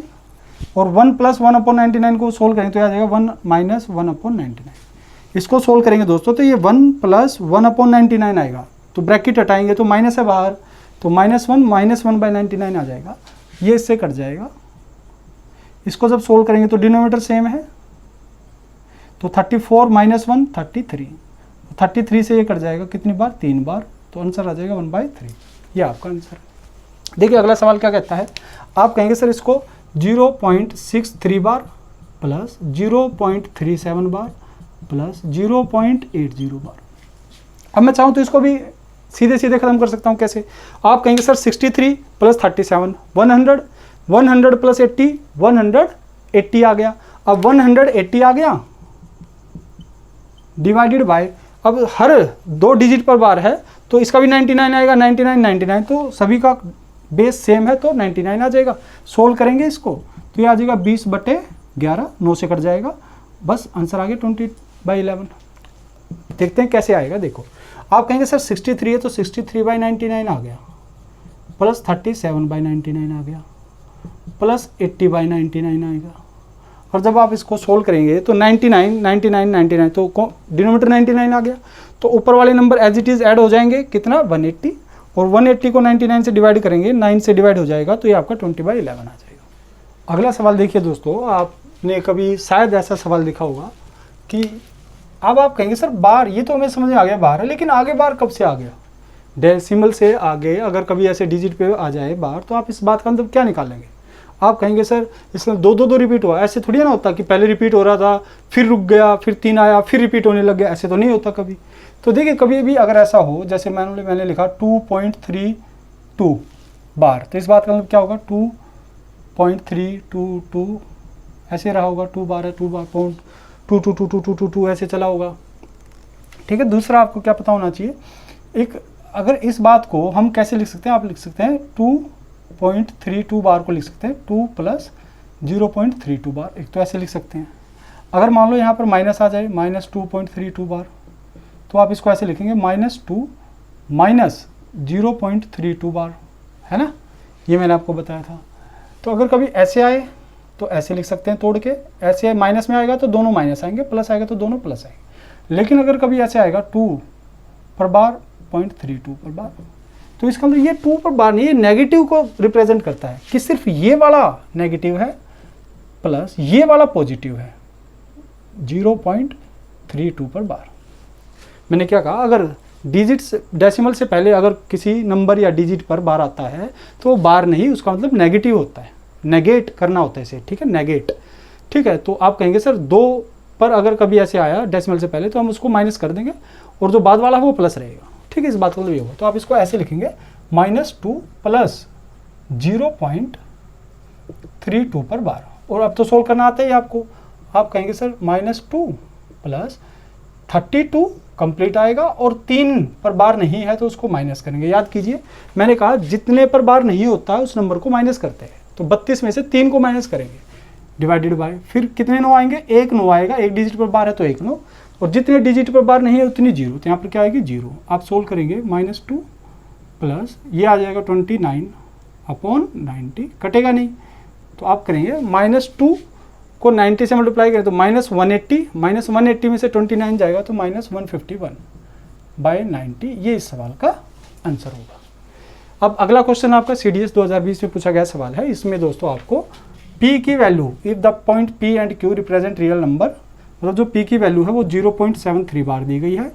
और 1 + 1/99 को सोल्व करेंगे तो आ जाएगा 1 - 1/99। इसको सोल्व करेंगे दोस्तों तो ये 1 + 1/99 आएगा, तो ब्रैकेट हटाएंगे तो माइनस है बाहर, तो -1 - 1/99 आ जाएगा, ये इससे कट जाएगा। इसको जब सोल्व करेंगे तो डिनोमिनेटर सेम है, तो 34 - 1 33, 33 से ये कट जाएगा कितनी बार 3 बार, तो आंसर आ जाएगा 1/3। ये आपका आंसर है। देखिए अगला सवाल क्या कहता है, आप कहेंगे सर इसको 0.63 बार प्लस 0.37 बार प्लस 0.80 बार। अब मैं चाहूँ तो इसको भी सीधे सीधे ख़त्म कर सकता हूँ। कैसे? आप कहेंगे सर 63 + 37 100, 100 + 80 180 आ गया। अब 180 आ गया डिवाइडेड बाय, अब हर 2 डिजिट पर बार है तो इसका भी 99 आएगा, 99 99, तो सभी का बेस सेम है तो 99 आ जाएगा। सोल्व करेंगे इसको तो ये आ जाएगा 20/11, 9 से कट जाएगा, बस आंसर आ गया 20/11। देखते हैं कैसे आएगा। देखो आप कहेंगे सर 63 है तो 63/99 आ गया, प्लस 37/99 आ गया, प्लस 80/99 आएगा। और जब आप इसको सोल्व करेंगे तो 99 99 99, तो डिनोमिनेटर 99 आ गया, तो ऊपर वाले number as it is add हो जाएंगे, कितना 180, और 180 को 99 से डिवाइड करेंगे, 9 से डिवाइड हो जाएगा, तो ये आपका 20/11 आ जाएगा। अगला सवाल देखिए दोस्तों, आपने कभी शायद ऐसा सवाल देखा होगा कि अब आप कहेंगे सर बार, ये तो हमें समझ में आ गया बार है, लेकिन आगे बार कब से आ गया? डेसिमल से आगे अगर कभी ऐसे डिजिट पे आ जाए बार, तो आप इस बात का मतलब क्या निकालेंगे? आप कहेंगे सर इसमें 2 रिपीट हुआ, ऐसे थोड़ी ना होता कि पहले रिपीट हो रहा था फिर रुक गया फिर 3 आया फिर रिपीट होने लग गया, ऐसे तो नहीं होता कभी। तो देखिए कभी भी अगर ऐसा हो, जैसे मैंने लिखा 2.32 बार, तो इस बात का मतलब क्या होगा 2.322 ऐसे रहा होगा, 2 बार है 2 बार 2 ऐसे चला होगा। ठीक है। दूसरा आपको क्या पता होना चाहिए, एक अगर इस बात को हम कैसे लिख सकते हैं, आप लिख सकते हैं 2.32 बार को लिख सकते हैं 2 + 0.32 बार, एक तो ऐसे लिख सकते हैं। अगर मान लो यहाँ पर माइनस आ जाए -2.32 बार, तो आप इसको ऐसे लिखेंगे -2 - 0.32 बार, है ना, ये मैंने आपको बताया था। तो अगर कभी ऐसे आए तो ऐसे लिख सकते हैं तोड़ के, ऐसे माइनस में आएगा तो दोनों माइनस आएंगे, प्लस आएगा तो दोनों प्लस आएंगे। लेकिन अगर कभी ऐसे आएगा 2 पर बार 0.32 पर बार, तो इसका मतलब ये 2 पर बार नहीं, ये नेगेटिव को रिप्रेजेंट करता है कि सिर्फ ये वाला नेगेटिव है प्लस ये वाला पॉजिटिव है 0.32 पर बार। मैंने क्या कहा, अगर डिजिट्स डेसिमल से पहले अगर किसी नंबर या डिजिट पर बार आता है तो वो बार नहीं, उसका मतलब नेगेटिव होता है, नेगेट करना होता है इसे, ठीक है, नेगेट। ठीक है। तो आप कहेंगे सर 2 पर अगर कभी ऐसे आया डेसिमल से पहले तो हम उसको माइनस कर देंगे और जो बाद वाला है वो प्लस रहेगा। ठीक है, इस बात का मतलब ये होगा। तो आप इसको ऐसे लिखेंगे -2 + 0.32 पर बार। और अब तो सोल्व करना आता है आपको, आप कहेंगे सर -2 + 32 कंप्लीट आएगा, और 3 पर बार नहीं है तो उसको माइनस करेंगे। याद कीजिए मैंने कहा जितने पर बार नहीं होता है उस नंबर को माइनस करते हैं, तो 32 में से 3 को माइनस करेंगे, डिवाइडेड बाय, फिर कितने 9 आएंगे, एक 9 आएगा, एक डिजिट पर बार है तो एक 9, और जितने डिजिट पर बार नहीं है उतनी 0, तो यहाँ पर क्या आएगी 0। आप सोल्व करेंगे -2 प्लस ये आ जाएगा 29/90, कटेगा नहीं, तो आप करेंगे -2 को 90 से मल्टीप्लाई करें तो -180, -180 में से 29 जाएगा तो -151/90, ये इस सवाल का आंसर होगा। अब अगला क्वेश्चन आपका CDS 2020 में पूछा गया सवाल है। इसमें दोस्तों आपको P की value, if the point P and Q represent real number, मतलब जो P की वैल्यू है वो 0.73 बार दी गई है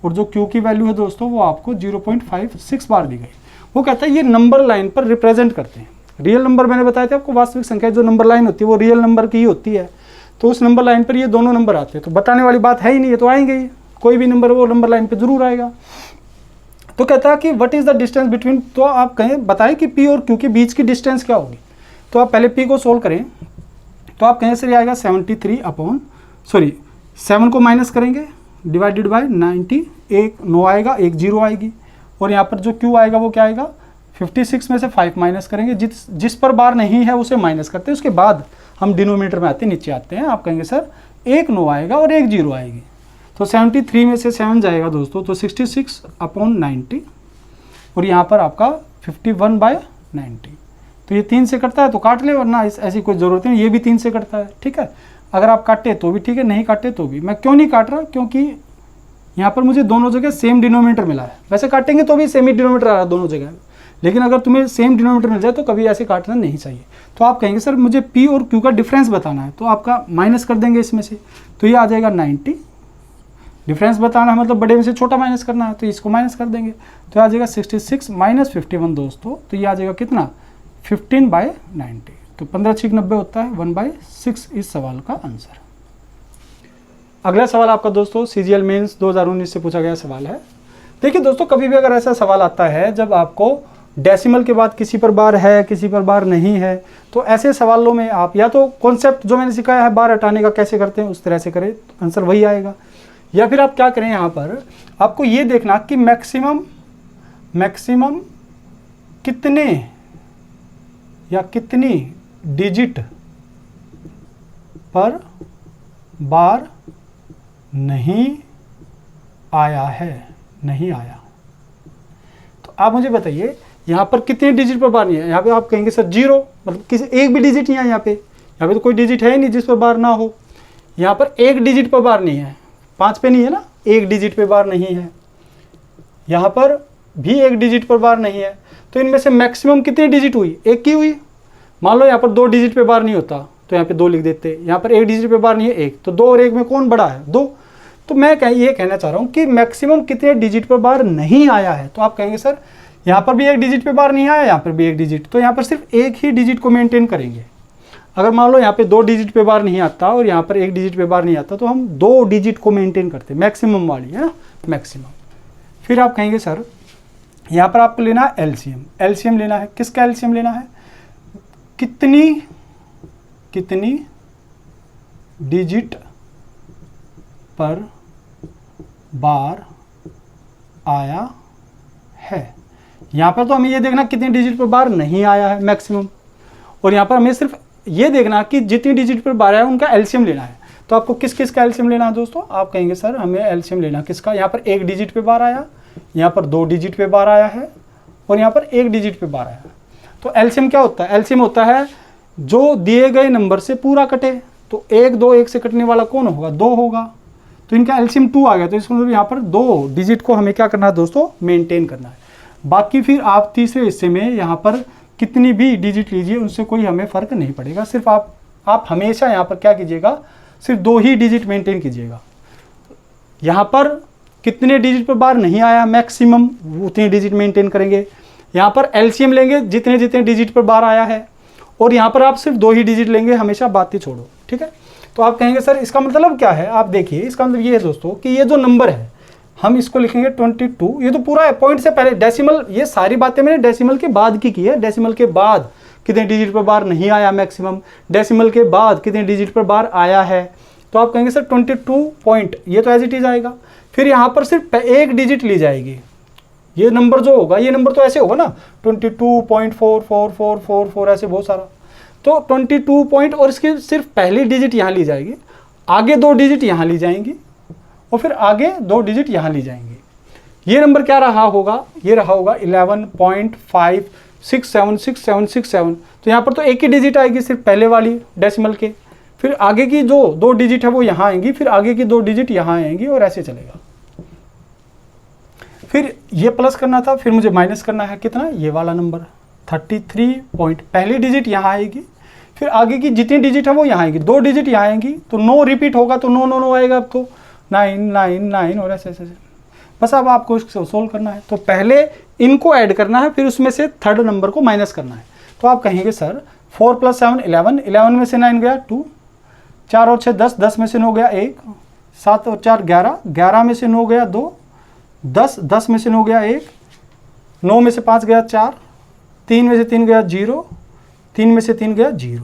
और जो Q की वैल्यू है दोस्तों वो आपको 0.56 बार दी गई। वो कहता है ये नंबर लाइन पर रिप्रेजेंट करते हैं। रियल नंबर मैंने बताया था आपको, वास्तविक संख्या जो नंबर लाइन होती है वो रियल नंबर की ही होती है, तो उस नंबर लाइन पर ये दोनों नंबर आते हैं, तो बताने वाली बात है ही नहीं, ये तो आएंगे ही, कोई भी नंबर वो नंबर लाइन पर जरूर आएगा। तो कहता है कि what is the distance between, तो आप कहें बताएं कि P और Q के बीच की डिस्टेंस क्या होगी। तो आप पहले P को सोल्व करें, तो आप कहें सर ये आएगा 7 को माइनस करेंगे, डिवाइडेड बाय 90, एक 9 आएगा, एक 0 आएगी, और यहाँ पर जो Q आएगा वो क्या आएगा, 56 में से 5 माइनस करेंगे, जिस पर बार नहीं है उसे माइनस करते हैं, उसके बाद हम डिनोमिनेटर में आते हैं, नीचे आते हैं। आप कहेंगे सर एक 9 आएगा और एक 0 आएगी, तो 73 में से 7 जाएगा दोस्तों, तो 66/90, और यहाँ पर आपका 51/90, तो ये 3 से कटता है तो काट ले, वरना ऐसी कोई ज़रूरत नहीं, ये भी 3 से कटता है, ठीक है। अगर आप काटे तो भी ठीक है, नहीं काटे तो भी। मैं क्यों नहीं काट रहा, क्योंकि यहाँ पर मुझे दोनों जगह सेम डिनोमिनेटर मिला है। वैसे काटेंगे तो भी सेम ही डिनोमिनेटर आ रहा है दोनों जगह, लेकिन अगर तुम्हें सेम डिनोमिनेटर मिल जाए तो कभी ऐसे काटना नहीं चाहिए। तो आप कहेंगे सर मुझे P और Q का डिफरेंस बताना है, तो आपका माइनस कर देंगे इसमें से, तो ये आ जाएगा 90। डिफरेंस बताना है मतलब बड़े में से छोटा माइनस करना है, तो इसको माइनस कर देंगे, तो आ जाएगा 66 - 51 दोस्तों, तो ये आ जाएगा कितना, 15/90, तो 15×6 = 90 होता है, 1/6 इस सवाल का आंसर। अगला सवाल आपका दोस्तों CGL मेंस 2019 से पूछा गया सवाल है। देखिए दोस्तों, कभी भी अगर ऐसा सवाल आता है जब आपको डेसिमल के बाद किसी पर बार है किसी पर बार नहीं है, तो ऐसे सवालों में आप या तो कॉन्सेप्ट जो मैंने सिखाया है बार हटाने का कैसे करते हैं उस तरह से करें, आंसर वही आएगा। या फिर आप क्या करें, यहाँ पर आपको ये देखना कि मैक्सिमम कितने या कितनी डिजिट पर बार नहीं आया है, नहीं आया। तो आप मुझे बताइए यहाँ पर कितने डिजिट पर बार नहीं है। यहाँ पे आप कहेंगे सर 0, मतलब किसी एक भी डिजिट नहीं है यहाँ पे तो कोई डिजिट है ही नहीं जिस पर बार ना हो। यहाँ पर एक डिजिट पर बार नहीं है, 5 पे नहीं है ना, एक डिजिट पे बार नहीं है, यहाँ पर भी एक डिजिट पर बार नहीं है, तो इनमें से मैक्सिमम कितनी डिजिट हुई, एक की हुई। मान लो यहाँ पर 2 डिजिट पे बार नहीं होता तो यहाँ पे 2 लिख देते, यहाँ पर 1 डिजिट पे बार नहीं है 1, तो 2 और 1 में कौन बड़ा है, 2। तो मैं ये कहना चाह रहा हूँ कि मैक्सिमम कितने डिजिट पर बार नहीं आया है। तो आप कहेंगे सर यहाँ पर भी एक डिजिट पे बार नहीं आया, यहाँ पर भी एक डिजिट, तो यहाँ पर सिर्फ एक ही डिजिट को मेंटेन करेंगे। अगर मान लो यहाँ पे 2 डिजिट पे बार नहीं आता और यहाँ पर 1 डिजिट पे बार नहीं आता, तो हम 2 डिजिट को मेंटेन करते हैं, मैक्सिमम वाली है ना, मैक्सिमम। फिर आप कहेंगे सर यहाँ पर आपको लेना है एलसीएम लेना है। किसका एलसीएम लेना है, कितनी डिजिट पर बार आया है। यहाँ पर तो हमें ये देखना कितनी डिजिट पर बार नहीं आया है, मैक्सिमम, और यहाँ पर हमें सिर्फ ये देखना कि जितनी डिजिट पर बार आया है उनका एलसीएम लेना है। तो आपको किस किस का एलसीएम लेना है दोस्तों, आप कहेंगे सर हमें एलसीएम लेना किसका, यहाँ पर 1 डिजिट पे बार आया, यहाँ पर 2 डिजिट पे बार आया है, और यहाँ पर 1 डिजिट पे बार आया है। तो एलसीएम क्या होता है, एलसीएम होता है जो दिए गए नंबर से पूरा कटे। तो 1 2 1 से कटने वाला कौन होगा, 2 होगा, तो इनका एलसीएम 2 आ गया। तो इसका मतलब यहाँ पर 2 डिजिट को हमें क्या करना है दोस्तों, मेंटेन करना है। बाकी फिर आप तीसरे हिस्से में यहाँ पर कितनी भी डिजिट लीजिए उनसे कोई हमें फ़र्क नहीं पड़ेगा, सिर्फ आप हमेशा यहाँ पर क्या कीजिएगा, सिर्फ 2 ही डिजिट मेंटेन कीजिएगा। यहाँ पर कितने डिजिट पर बार नहीं आया, मैक्सिमम उतने डिजिट मेंटेन करेंगे। यहाँ पर एलसीएम लेंगे जितने जितने डिजिट पर बार आया है, और यहाँ पर आप सिर्फ 2 ही डिजिट लेंगे, हमेशा बात ही छोड़ो, ठीक है। तो आप कहेंगे सर इसका मतलब क्या है, आप देखिए इसका मतलब ये है दोस्तों कि ये जो नंबर है हम इसको लिखेंगे 22। ये तो पूरा है, पॉइंट से पहले डेसिमल, ये सारी बातें मैंने डेसिमल के बाद की है। डेसिमल के बाद कितने डिजिट पर बार नहीं आया मैक्सिमम, डेसिमल के बाद कितने डिजिट पर बार आया है। तो आप कहेंगे सर 22 पॉइंट, ये तो एज इट इज आएगा। फिर यहाँ पर सिर्फ 1 डिजिट ली जाएगी। ये नंबर जो होगा, ये नंबर तो ऐसे होगा ना 22.444444, ऐसे बहुत सारा। तो 22 पॉइंट, और इसकी सिर्फ पहली डिजिट यहाँ ली जाएगी, आगे 2 डिजिट यहाँ ली जाएंगी और फिर आगे 2 डिजिट यहाँ ली जाएंगी। ये नंबर क्या रहा होगा, ये रहा होगा 11.5676767। तो यहाँ पर तो एक ही डिजिट आएगी सिर्फ पहले वाली डेसिमल के, फिर आगे की जो 2 डिजिट है वो यहाँ आएंगी, फिर आगे की 2 डिजिट यहाँ आएंगी और ऐसे चलेगा। फिर ये प्लस करना था, फिर मुझे माइनस करना है कितना, ये वाला नंबर 33 पॉइंट, पहली डिजिट यहाँ आएगी, फिर आगे की जितनी डिजिट है वो यहाँ आएगी, 2 डिजिट यहाँ आएंगी, तो 9 रिपीट होगा तो 9 9 9 आएगा, अब तो 9 9 9 और ऐसे ऐसे। बस अब आपको इसको सोल्व करना है, तो पहले इनको ऐड करना है, फिर उसमें से थर्ड नंबर को माइनस करना है। तो आप कहेंगे सर 4 + 7 11, 11 में से 9 गया 2, 4 और 6 10, 10 में से 9 गया 1, 7 और 4 11, 11 में से 9 गया 2, 10, 10 में से 9 गया 1, 9 में से 5 गया 4, 3 में से 3 गया 0, 3 में से 3 गया 0।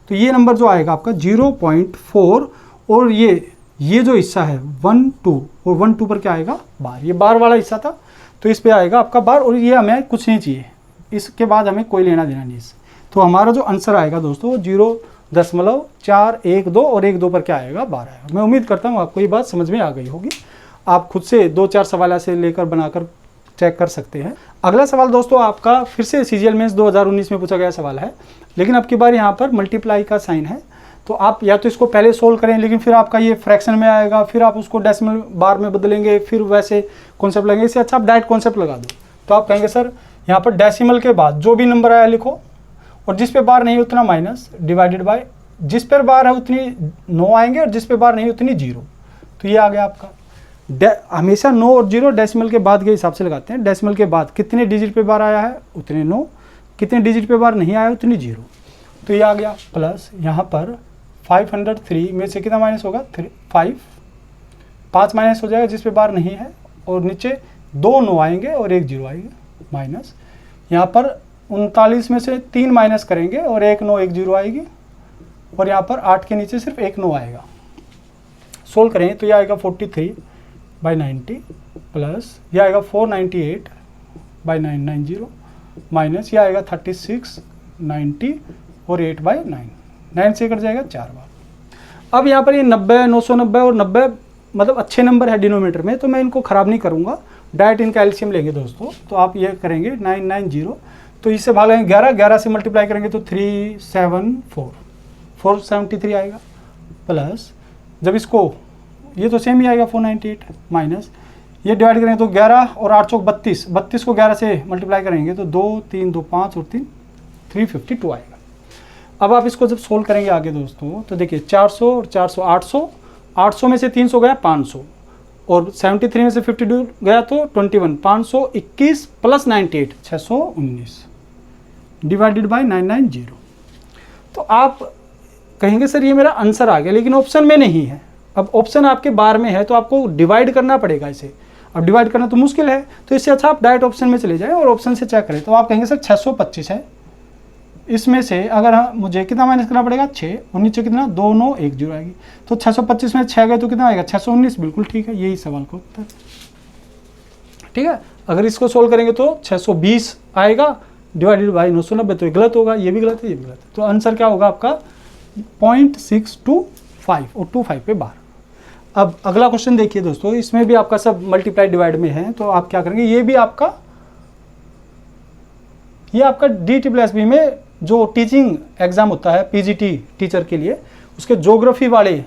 तो ये नंबर जो आएगा आपका 0.4, और ये जो हिस्सा है 1 2, और 1 2 पर क्या आएगा, बार, ये बार वाला हिस्सा था तो इस पे आएगा आपका बार, और ये हमें कुछ नहीं चाहिए, इसके बाद हमें कोई लेना देना नहीं इससे। तो हमारा जो आंसर आएगा दोस्तों 0.412 और 1 2 पर क्या आएगा, बार आएगा। मैं उम्मीद करता हूँ आपको ये बात समझ में आ गई होगी। आप खुद से 2-4 सवाल ऐसे लेकर बनाकर चेक कर सकते हैं। अगला सवाल दोस्तों आपका फिर से सीजीएल मेंस 2019 में पूछा गया सवाल है, लेकिन अब की बार यहाँ पर मल्टीप्लाई का साइन है। तो आप या तो इसको पहले सोल्व करें, लेकिन फिर आपका ये फ्रैक्शन में आएगा, फिर आप उसको डेसिमल बार में बदलेंगे, फिर वैसे कॉन्सेप्ट लगेंगे। इससे अच्छा आप डायरेक्ट कॉन्सेप्ट लगा दो। तो आप कहेंगे सर यहाँ पर डेसिमल के बाद जो भी नंबर आया लिखो, और जिस पे बार नहीं है उतना माइनस, डिवाइडेड बाय जिस पर बार है उतनी 9 आएंगे, और जिस पे बार नहीं उतनी 0। तो ये आ गया आपका। हमेशा 9 और 0 डेसिमल के बाद के हिसाब से लगाते हैं। डेसिमल के बाद कितने डिजिट पे बार आया है उतने 9, कितने डिजिट पे बार नहीं आया उतनी 0। तो ये आ गया प्लस, यहाँ पर 503 में से कितना माइनस होगा, 5 माइनस हो जाएगा जिस पे बार नहीं है, और नीचे 2 9 आएंगे और 1 0 आएगा, माइनस। यहाँ पर 39 में से 3 माइनस करेंगे और 1 9 1 0 आएगी, और यहाँ पर 8 के नीचे सिर्फ 1 9 आएगा। सोल्व करें तो यह आएगा 43/90 प्लस यह आएगा 498/990 माइनस यह आएगा 3690 और 8/9, 9 से कट जाएगा 4 बार। अब यहाँ पर ये 90 990 और 90 मतलब अच्छे नंबर है डिनोमीटर में, तो मैं इनको ख़राब नहीं करूँगा, डायरेक्ट इनका एलसीएम लेंगे दोस्तों। तो आप ये करेंगे 990, तो इससे भाग लेंगे 11, 11 से मल्टीप्लाई करेंगे तो 473 आएगा, प्लस जब इसको ये तो सेम ही आएगा 498 माइनस ये डिवाइड करेंगे तो 11 और 8 चौक 32, 32 को 11 से मल्टीप्लाई करेंगे तो 2 3 2 5 और 3 352 आएगा। अब आप इसको जब सोल्व करेंगे आगे दोस्तों, तो देखिए 400 और 400 800, 800 में से 300 गया 500, और 73 में से 52 गया तो 21, 521 प्लस 98 619 डिवाइडेड बाय 990। तो आप कहेंगे सर ये मेरा आंसर आ गया, लेकिन ऑप्शन में नहीं है। अब ऑप्शन आपके बार में है तो आपको डिवाइड करना पड़ेगा इसे। अब डिवाइड करना तो मुश्किल है, तो इससे अच्छा आप डायरेक्ट ऑप्शन में चले जाएं और ऑप्शन से चेक करें। तो आप कहेंगे सर 625 है, इसमें से अगर मुझे कितना माइनस करना पड़ेगा 6, और नीचे कितना 2 9 1 0 आएगी, तो 625 में 6 गए तो कितना आएगा 619। बिल्कुल ठीक है, यही सवाल का उत्तर। ठीक है, अगर इसको सोल्व करेंगे तो 620 आएगा डिवाइडेड बाई 990, तो ये गलत होगा, ये भी गलत है, ये भी गलत है। तो आंसर क्या होगा आपका 0.625 और 25 पे बार। अब अगला क्वेश्चन देखिए दोस्तों, इसमें भी आपका सब मल्टीप्लाई डिवाइड में है। तो आप क्या करेंगे, ये आपका DSSB में जो टीचिंग एग्ज़ाम होता है PGT टीचर के लिए, उसके ज्योग्राफी वाले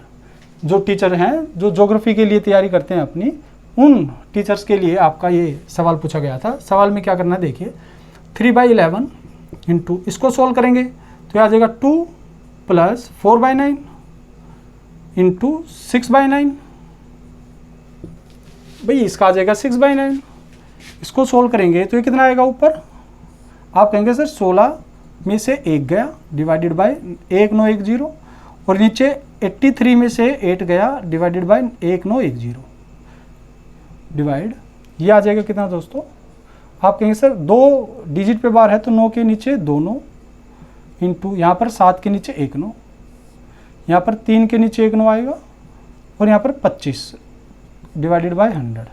जो टीचर हैं, जो ज्योग्राफी के लिए तैयारी करते हैं अपनी, उन टीचर्स के लिए आपका ये सवाल पूछा गया था। सवाल में क्या करना है देखिए, 3/11 इंटू इसको सोल्व करेंगे तो आ जाएगा 2 प्लस 4/9 इंटू 6/9, भाई इसका आ जाएगा 6/9। इसको सोल्व करेंगे तो ये कितना आएगा ऊपर, आप कहेंगे सर 16 में से 1 गया डिवाइडेड बाय 1 9 1 0, और नीचे 83 में से 8 गया डिवाइडेड बाय 1 9 1 0 डिवाइड, ये आ जाएगा कितना दोस्तों, आप कहेंगे सर 2 डिजिट पे बार है तो 9 के नीचे 2 9 इंटू यहाँ पर 7 के नीचे 1 9, यहाँ पर 3 के नीचे 1 9 आएगा, और यहाँ पर 25 डिवाइडेड बाय 100,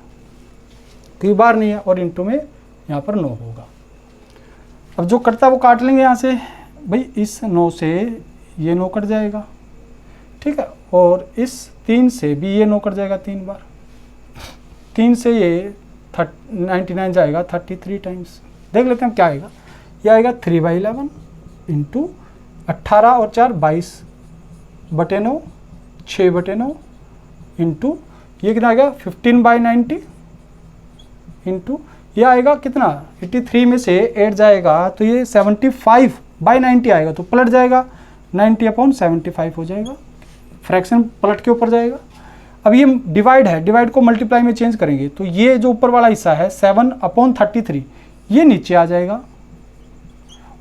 कई बार नहीं है, और इंटू में यहाँ पर 9 होगा। अब जो कटता है वो काट लेंगे यहाँ से, भाई इस 9 से ये 9 कट जाएगा, ठीक है, और इस 3 से भी ये 9 कट जाएगा 3 बार, 3 से ये 99 जाएगा 33 टाइम्स। देख लेते हैं क्या आएगा। ये आएगा 3/11 इंटू 18 और 4 22/9 6/9 इंटू ये कितना आएगा 15/90 इंटू ये आएगा कितना 83 में से 8 जाएगा तो ये 75/90 आएगा, तो पलट जाएगा 90/75 हो जाएगा, फ्रैक्शन पलट के ऊपर जाएगा। अब ये डिवाइड है, डिवाइड को मल्टीप्लाई में चेंज करेंगे तो ये जो ऊपर वाला हिस्सा है 7/33 ये नीचे आ जाएगा,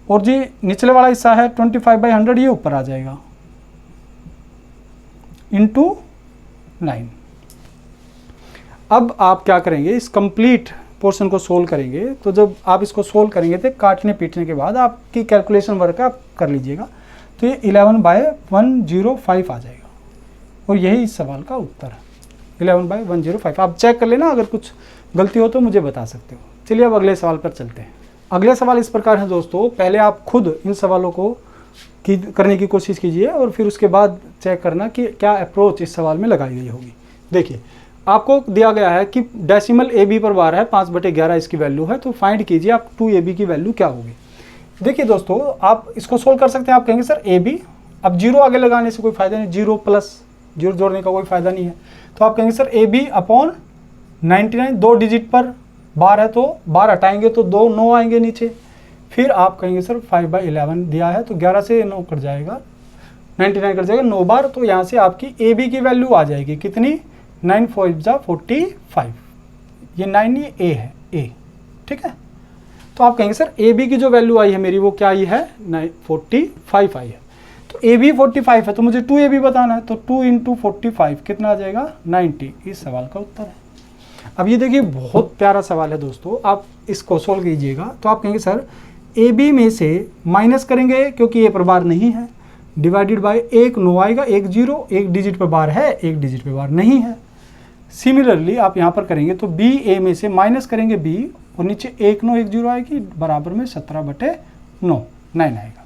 और जो निचले वाला हिस्सा है 25/100 ये ऊपर आ जाएगा इंटू 9। अब आप क्या करेंगे, इस कंप्लीट पोर्शन को सोल्व करेंगे, तो जब आप इसको सोल्व करेंगे तो काटने पीटने के बाद आपकी कैलकुलेशन वर्क आप कर लीजिएगा, तो ये 11/105 आ जाएगा, और यही इस सवाल का उत्तर है 11/105। आप चेक कर लेना, अगर कुछ गलती हो तो मुझे बता सकते हो। चलिए अब अगले सवाल पर चलते हैं। अगले सवाल इस प्रकार है दोस्तों, पहले आप खुद इन सवालों को करने की कोशिश कीजिए और फिर उसके बाद चेक करना कि क्या अप्रोच इस सवाल में लगाई गई होगी। देखिए आपको दिया गया है कि डेसिमल ए बी पर बार है 5/11 इसकी वैल्यू है, तो फाइंड कीजिए आप 2ab की वैल्यू क्या होगी। देखिए दोस्तों आप इसको सोल्व कर सकते हैं। आप कहेंगे सर ab, अब 0 आगे लगाने से कोई फ़ायदा नहीं, 0 प्लस 0 जोड़ने का कोई फ़ायदा नहीं है, तो आप कहेंगे सर ab/99 2 डिजिट पर बार है तो बार हटाएंगे तो 2 9 आएंगे नीचे, फिर आप कहेंगे सर 5/11 दिया है तो 11 से 9 कट जाएगा 99 कट जाएगा 9 बार, तो यहाँ से आपकी ab की वैल्यू आ जाएगी कितनी 9 4 जा 45, ये 9 ये a है a, ठीक है। तो आप कहेंगे सर ab की जो वैल्यू आई है मेरी वो क्या आई है 45 आई है, तो ab 45 है तो मुझे 2ab बताना है, तो 2 × 45 कितना आ जाएगा 90, इस सवाल का उत्तर है। अब ये देखिए बहुत प्यारा सवाल है दोस्तों, आप इसको सोल्व कीजिएगा तो आप कहेंगे सर AB में से माइनस करेंगे क्योंकि ए पर बार नहीं है, डिवाइडेड बाय 1 9 आएगा 1 0, 1 डिजिट पर बार है 1 डिजिट पर बार नहीं है। सिमिलरली आप यहाँ पर करेंगे तो BA में से माइनस करेंगे B और नीचे 1 9 1 0 आएगी बराबर में 17/9 9 आएगा।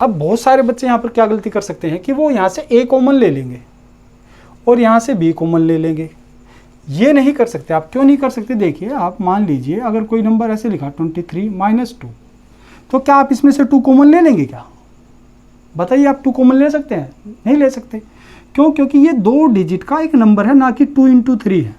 अब बहुत सारे बच्चे यहाँ पर क्या गलती कर सकते हैं कि वो यहाँ से A कॉमन ले लेंगे और यहाँ से B कॉमन ले लेंगे, ये नहीं कर सकते। आप क्यों नहीं कर सकते, देखिए आप मान लीजिए अगर कोई नंबर ऐसे लिखा 23 - 2, तो क्या आप इसमें से 2 कॉमन ले लेंगे क्या, बताइए आप 2 कॉमन ले सकते हैं, नहीं ले सकते। क्यों, क्योंकि ये 2 डिजिट का एक नंबर है ना कि 2 × 3 है।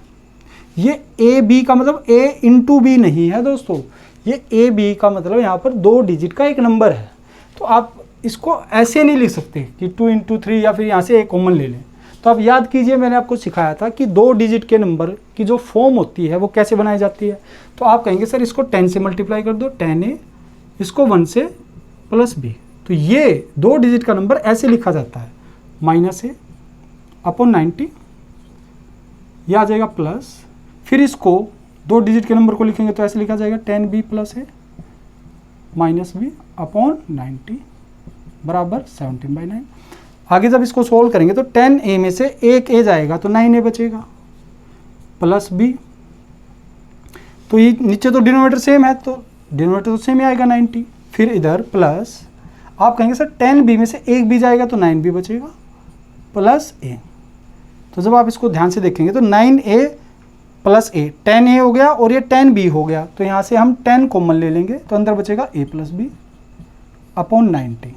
ये AB का मतलब A × B नहीं है दोस्तों, ये AB का मतलब यहाँ पर 2 डिजिट का एक नंबर है, तो आप इसको ऐसे नहीं लिख सकते कि 2 × 3 या फिर यहाँ से A कॉमन ले लें। तो आप याद कीजिए मैंने आपको सिखाया था कि 2 डिजिट के नंबर की जो फॉर्म होती है वो कैसे बनाई जाती है। तो आप कहेंगे सर इसको 10 से मल्टीप्लाई कर दो 10a, इसको 1 से प्लस b, तो ये 2 डिजिट का नंबर ऐसे लिखा जाता है -a/90, ये आ जाएगा प्लस, फिर इसको 2 डिजिट के नंबर को लिखेंगे तो ऐसे लिखा जाएगा 10b + a -b/90 बराबर 17/9। आगे जब इसको सोल्व करेंगे तो 10a में से एक a जाएगा तो 9a बचेगा प्लस b, तो ये नीचे तो डिनोमिनेटर सेम है तो डिनोमिनेटर तो सेम ही आएगा 90, फिर इधर प्लस आप कहेंगे सर 10b में से एक b जाएगा तो 9b बचेगा प्लस a। तो जब आप इसको ध्यान से देखेंगे तो 9a + a 10a हो गया और ये 10b हो गया, तो यहाँ से हम 10 कॉमन ले लेंगे तो अंदर बचेगा a + b/90,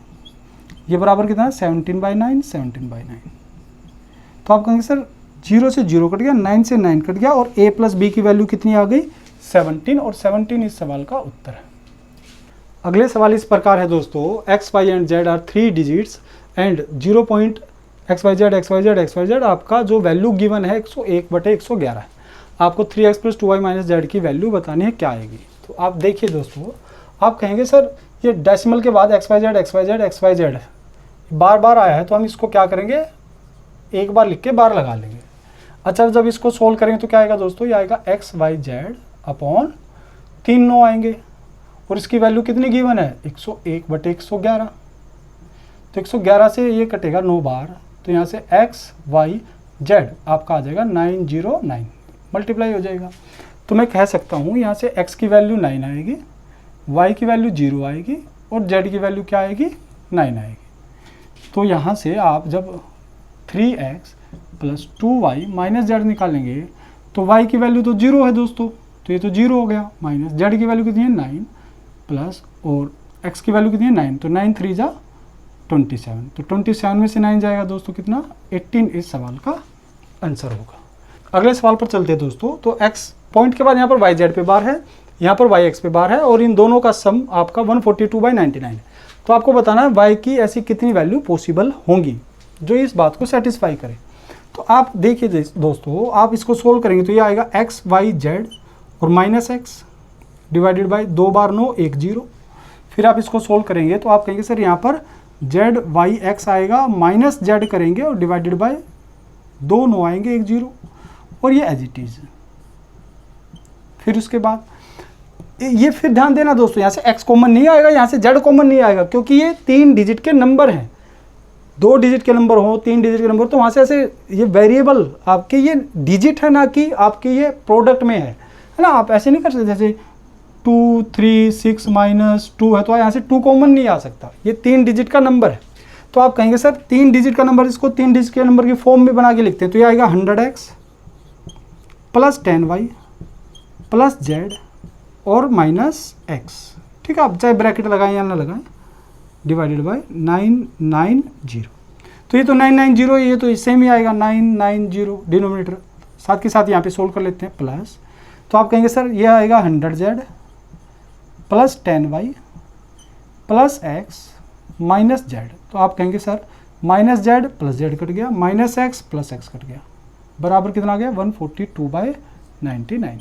ये बराबर कितना है 17/9 17/9। तो आप कहेंगे सर 0 से 0 कट गया, 9 से 9 कट गया और a + b की वैल्यू कितनी आ गई 17, और 17 इस सवाल का उत्तर है। अगले सवाल इस प्रकार है दोस्तों, x y and z are 3 digits and 0.xyz xyz आपका जो वैल्यू गिवन है 101/111 है, आपको 3x + 2y - z की वैल्यू बतानी है क्या आएगी। तो आप देखिए दोस्तों, आप कहेंगे सर ये डेसिमल के बाद xyz बार बार आया है तो हम इसको क्या करेंगे एक बार लिख के बार लगा लेंगे। अच्छा जब इसको सोल्व करेंगे तो क्या आएगा दोस्तों, ये आएगा xyz/3 9 आएंगे, और इसकी वैल्यू कितनी गिवन है 101/111, तो 111 से ये कटेगा 9 बार, तो यहाँ से xyz आपका आ जाएगा 909 मल्टीप्लाई हो जाएगा। तो मैं कह सकता हूँ यहाँ से x की वैल्यू 9 आएगी, y की वैल्यू 0 आएगी और z की वैल्यू क्या आएगी 9 आएगी। तो यहाँ से आप जब 3x plus 2y minus z निकालेंगे तो y की वैल्यू तो 0 है दोस्तों, तो ये तो 0 हो गया, माइनस z की वैल्यू कितनी है 9 प्लस और x की वैल्यू कितनी है 9, तो 9 3 जा 27, तो 27 में से 9 जाएगा दोस्तों कितना 18 इस सवाल का आंसर होगा। अगले सवाल पर चलते हैं दोस्तों। तो x पॉइंट के बाद यहाँ पर y z पे बार है, यहाँ पर y x पे बार है और इन दोनों का सम आपका 142/99 है। तो आपको बताना है y की ऐसी कितनी वैल्यू पॉसिबल होंगी जो इस बात को सेटिस्फाई करे। तो आप देखिए दोस्तों, आप इसको सोल्व करेंगे तो ये आएगा x y z और माइनस एक्स डिवाइडेड बाई 2 बार 9 1 0। फिर आप इसको सोल्व करेंगे तो आप कहेंगे सर यहाँ पर z y x आएगा, माइनस z करेंगे और डिवाइडेड बाई 2 9 आएंगे 1 0 और ये एज इट इज। फिर उसके बाद ये फिर ध्यान देना दोस्तों, यहाँ से x कॉमन नहीं आएगा, यहाँ से z कॉमन नहीं आएगा, क्योंकि ये 3 डिजिट के नंबर हैं। 2 डिजिट के नंबर हो, 3 डिजिट के नंबर, तो वहाँ से ऐसे ये वेरिएबल आपके ये डिजिट है ना कि आपके ये प्रोडक्ट में है ना। आप ऐसे नहीं कर सकते जैसे 2 3 6 माइनस 2 है तो यहाँ से 2 कॉमन नहीं आ सकता, ये 3 डिजिट का नंबर है। तो आप कहेंगे सर 3 डिजिट का नंबर, इसको 3 डिजिट के नंबर की फॉर्म में बना के लिखते हैं तो ये आएगा 100x plus 10y plus z और माइनस x। ठीक है, आप चाहे ब्रैकेट लगाएं या ना लगाएं, डिवाइडेड बाई 990। तो ये तो 990, ये तो सेम ही आएगा 990 डिनोमिनेटर, साथ के साथ यहाँ पे सोल्व कर लेते हैं प्लस। तो आप कहेंगे सर ये आएगा 100z plus 10y plus x minus z। तो आप कहेंगे sir minus z plus z cut गया, minus x plus x cut गया, बराबर कितना आ गया 142/99।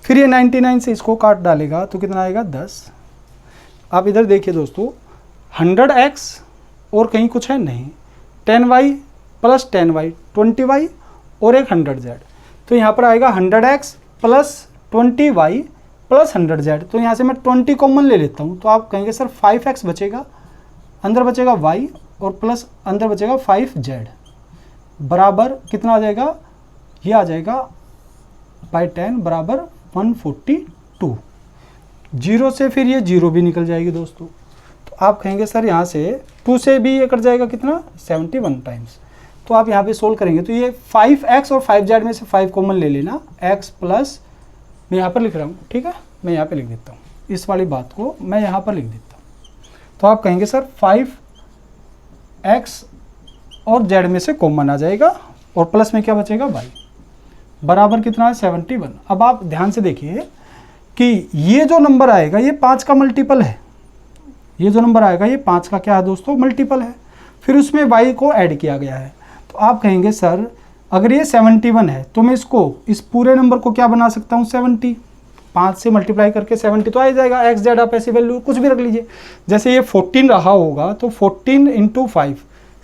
फिर ये 99 से इसको काट डालेगा तो कितना आएगा 10। आप इधर देखिए दोस्तों, 100x और कहीं कुछ है नहीं, 10y प्लस 10y 20y और एक 100z, तो यहाँ पर आएगा 100x plus 20y plus 100z। तो यहाँ से मैं 20 कॉमन ले लेता हूँ, तो आप कहेंगे सर 5x बचेगा, अंदर बचेगा y और प्लस अंदर बचेगा 5z, बराबर कितना आ जाएगा, ये आ जाएगा बाई 10 बराबर 142। 0 से फिर ये 0 भी निकल जाएगी दोस्तों। तो आप कहेंगे सर यहाँ से 2 से भी ये कट जाएगा कितना 71 टाइम्स। तो आप यहाँ पे सोल्व करेंगे तो ये 5x और 5z में से 5 कॉमन ले लेना, x प्लस, मैं यहाँ पर लिख रहा हूँ, ठीक है, मैं यहाँ पे लिख देता हूँ, इस वाली बात को मैं यहाँ पर लिख देता हूँ। तो आप कहेंगे सर 5x और z में से कॉमन आ जाएगा और प्लस में क्या बचेगा y, बराबर कितना है 71। अब आप ध्यान से देखिए कि ये जो नंबर आएगा ये 5 का मल्टीपल है, ये जो नंबर आएगा ये 5 का क्या है दोस्तों मल्टीपल है, फिर उसमें y को ऐड किया गया है। तो आप कहेंगे सर अगर ये 71 है तो मैं इसको इस पूरे नंबर को क्या बना सकता हूँ 70, 5 से मल्टीप्लाई करके 70 तो आ जाएगा। एक्स जेड आप ऐसी वैल्यू कुछ भी रख लीजिए, जैसे ये 14 रहा होगा तो 14 इंटू 5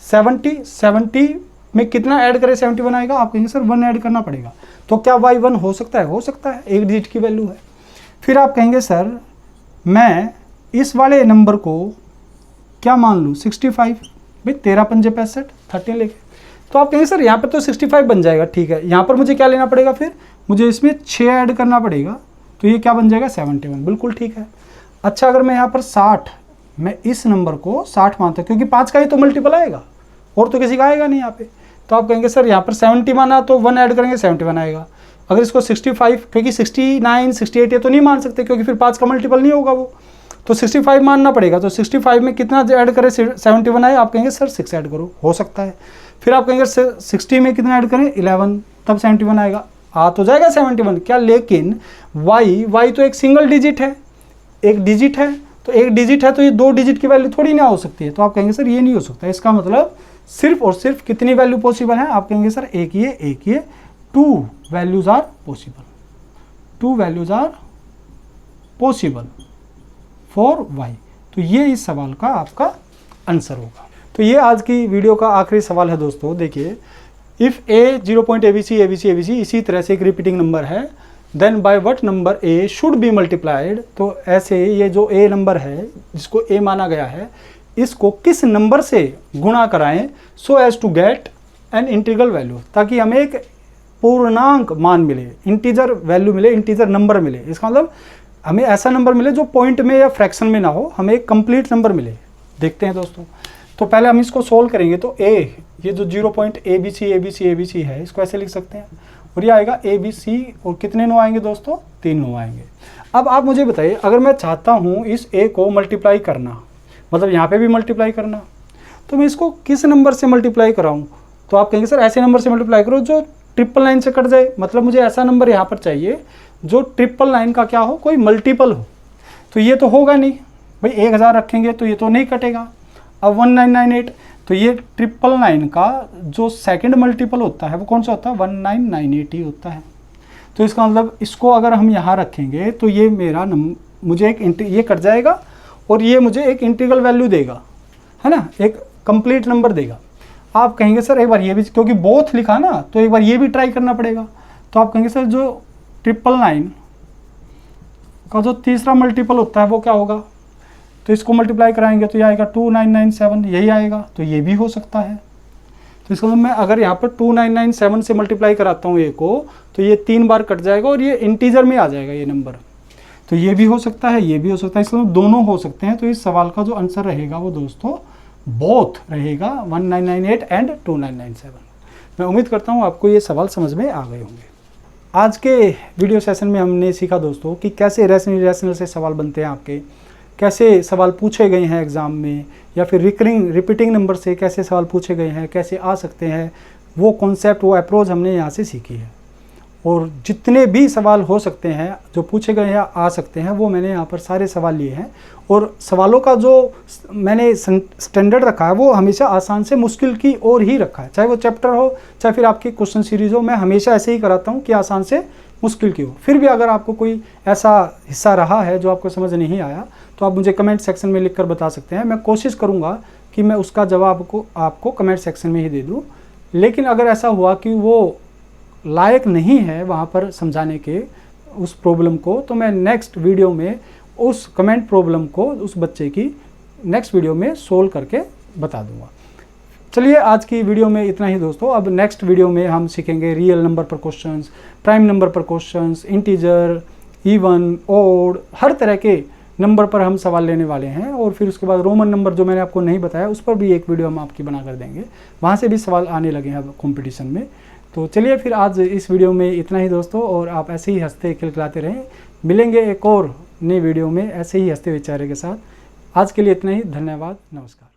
70 में कितना ऐड करें 71 आएगा। आप कहेंगे सर 1 ऐड करना पड़ेगा, तो क्या y 1 हो सकता है? हो सकता है, एक डिजिट की वैल्यू है। फिर आप कहेंगे सर मैं इस वाले नंबर को क्या मान लूँ 65, भाई 13 पंजे 65 13 लेके, तो आप कहेंगे सर यहाँ पर तो 65 बन जाएगा, ठीक है, यहाँ पर मुझे क्या लेना पड़ेगा, फिर मुझे इसमें 6 ऐड करना पड़ेगा, तो ये क्या बन जाएगा 71, बिल्कुल ठीक है। अच्छा अगर मैं यहाँ पर 60, मैं इस नंबर को 60 मानता, क्योंकि 5 का ही तो मल्टीपल आएगा और तो किसी का आएगा नहीं यहाँ पे, तो आप कहेंगे सर यहाँ पर 70 माना तो 1 ऐड करेंगे 71 आएगा। अगर इसको 65, क्योंकि 69 68 ये तो नहीं मान सकते क्योंकि फिर 5 का मल्टीपल नहीं होगा वो, तो 65 मानना पड़ेगा। तो 65 में कितना ऐड करें 71 आए, आप कहेंगे सर 6 ऐड करो, हो सकता है। फिर आप कहेंगे 60 में कितना ऐड करें 11, तब 71 आएगा, आ तो जाएगा 71 क्या, लेकिन y तो एक सिंगल डिजिट है, एक डिजिट है, तो एक डिजिट है तो ये 2 डिजिट की वैल्यू थोड़ी ना हो सकती है। तो आप कहेंगे सर ये नहीं हो सकता, इसका मतलब सिर्फ और सिर्फ कितनी वैल्यू पॉसिबल है, आप कहेंगे सर एक ये 2 values are possible, 2 values are possible for y। तो ये इस सवाल का आपका आंसर होगा। तो ये आज की वीडियो का आखिरी सवाल है दोस्तों। देखिए इफ़ a 0.abc इसी तरह से एक रिपीटिंग नंबर है, then by what number a should be multiplied. तो ऐसे ये जो a नंबर है जिसको a माना गया है, इसको किस नंबर से गुणा कराएं so as to get an integral value, ताकि हमें एक पूर्णांक मान मिले, इंटीजर वैल्यू मिले, इंटीजर नंबर मिले। इसका मतलब हमें ऐसा नंबर मिले जो पॉइंट में या फ्रैक्शन में ना हो, हमें एक कंप्लीट नंबर मिले। देखते हैं दोस्तों। तो पहले हम इसको सोल्व करेंगे। तो ये जो 0.ABC है, इसको ऐसे लिख सकते हैं, और ये आएगा ABC, और कितने 9 आएंगे दोस्तों? 3 9 आएंगे। अब आप मुझे बताइए, अगर मैं चाहता हूँ इस A को मल्टीप्लाई करना, मतलब यहाँ पे भी मल्टीप्लाई करना, तो मैं इसको किस नंबर से मल्टीप्लाई कराऊँ? तो आप कहेंगे सर ऐसे नंबर से मल्टीप्लाई करो जो 999 से कट जाए। मतलब मुझे ऐसा नंबर यहाँ पर चाहिए जो 999 का क्या हो, कोई मल्टीपल हो। तो ये तो होगा नहीं भाई, 1000 रखेंगे तो ये तो नहीं कटेगा। अब 1998, तो ये 999 का जो सेकंड मल्टीपल होता है वो कौन सा होता है? 1998 ही होता है। तो इसका मतलब इसको अगर हम यहाँ रखेंगे तो ये मेरा मुझे एक ये कट जाएगा, और ये मुझे एक इंटीग्रल वैल्यू देगा, है ना, एक कंप्लीट नंबर देगा। आप कहेंगे सर एक बार ये भी, क्योंकि बोथ लिखा ना, तो एक बार ये भी ट्राई करना पड़ेगा। तो आप कहेंगे सर जो 999 का जो तीसरा मल्टीपल होता है वो क्या होगा? तो इसको मल्टीप्लाई कराएंगे तो ये आएगा 2997, यही आएगा। तो ये भी हो सकता है। तो इसका मतलब मैं अगर यहाँ पर 2997 से मल्टीप्लाई कराता हूँ A को, तो ये 3 बार कट जाएगा और ये इंटीजर में आ जाएगा ये नंबर। तो ये भी हो सकता है, ये भी हो सकता है, इसका मतलब दोनों हो सकते हैं। तो इस सवाल का जो आंसर रहेगा वो दोस्तों बोथ रहेगा, 1998 एंड 2997। मैं उम्मीद करता हूँ आपको ये सवाल समझ में आ गए होंगे। आज के वीडियो सेशन में हमने सीखा दोस्तों कि कैसे रैशनल इरैशनल से सवाल बनते हैं आपके, कैसे सवाल पूछे गए हैं एग्ज़ाम में, या फिर रिपीटिंग नंबर से कैसे सवाल पूछे गए हैं, कैसे आ सकते हैं, वो कॉन्सेप्ट, वो अप्रोच हमने यहाँ से सीखी है। और जितने भी सवाल हो सकते हैं जो पूछे गए हैं, आ सकते हैं, वो मैंने यहाँ पर सारे सवाल लिए हैं। और सवालों का जो मैंने स्टैंडर्ड रखा है वो हमेशा आसान से मुश्किल की ओर ही रखा है, चाहे वो चैप्टर हो चाहे फिर आपकी क्वेश्चन सीरीज़ हो। मैं हमेशा ऐसे ही कराता हूँ कि आसान से मुश्किल की हो। फिर भी अगर आपको कोई ऐसा हिस्सा रहा है जो आपको समझ नहीं आया, तो आप मुझे कमेंट सेक्शन में लिखकर बता सकते हैं। मैं कोशिश करूँगा कि मैं उसका जवाब आपको कमेंट सेक्शन में ही दे दूँ। लेकिन अगर ऐसा हुआ कि वो लायक नहीं है वहाँ पर समझाने के उस प्रॉब्लम को, तो मैं नेक्स्ट वीडियो में उस कमेंट प्रॉब्लम को उस बच्चे की नेक्स्ट वीडियो में सोल्व करके बता दूंगा। चलिए आज की वीडियो में इतना ही दोस्तों। अब नेक्स्ट वीडियो में हम सीखेंगे रियल नंबर पर क्वेश्चंस, प्राइम नंबर पर क्वेश्चंस, इंटीजर, इवन, ऑड, हर तरह के नंबर पर हम सवाल लेने वाले हैं। और फिर उसके बाद रोमन नंबर जो मैंने आपको नहीं बताया उस पर भी एक वीडियो हम आपकी बना कर देंगे, वहाँ से भी सवाल आने लगे हैं कॉम्पिटिशन में। तो चलिए फिर आज इस वीडियो में इतना ही दोस्तों, और आप ऐसे ही हंसते खिलखिलाते रहें। मिलेंगे एक और नई वीडियो में ऐसे ही हंसते हुए चेहरे के साथ। आज के लिए इतना ही, धन्यवाद, नमस्कार।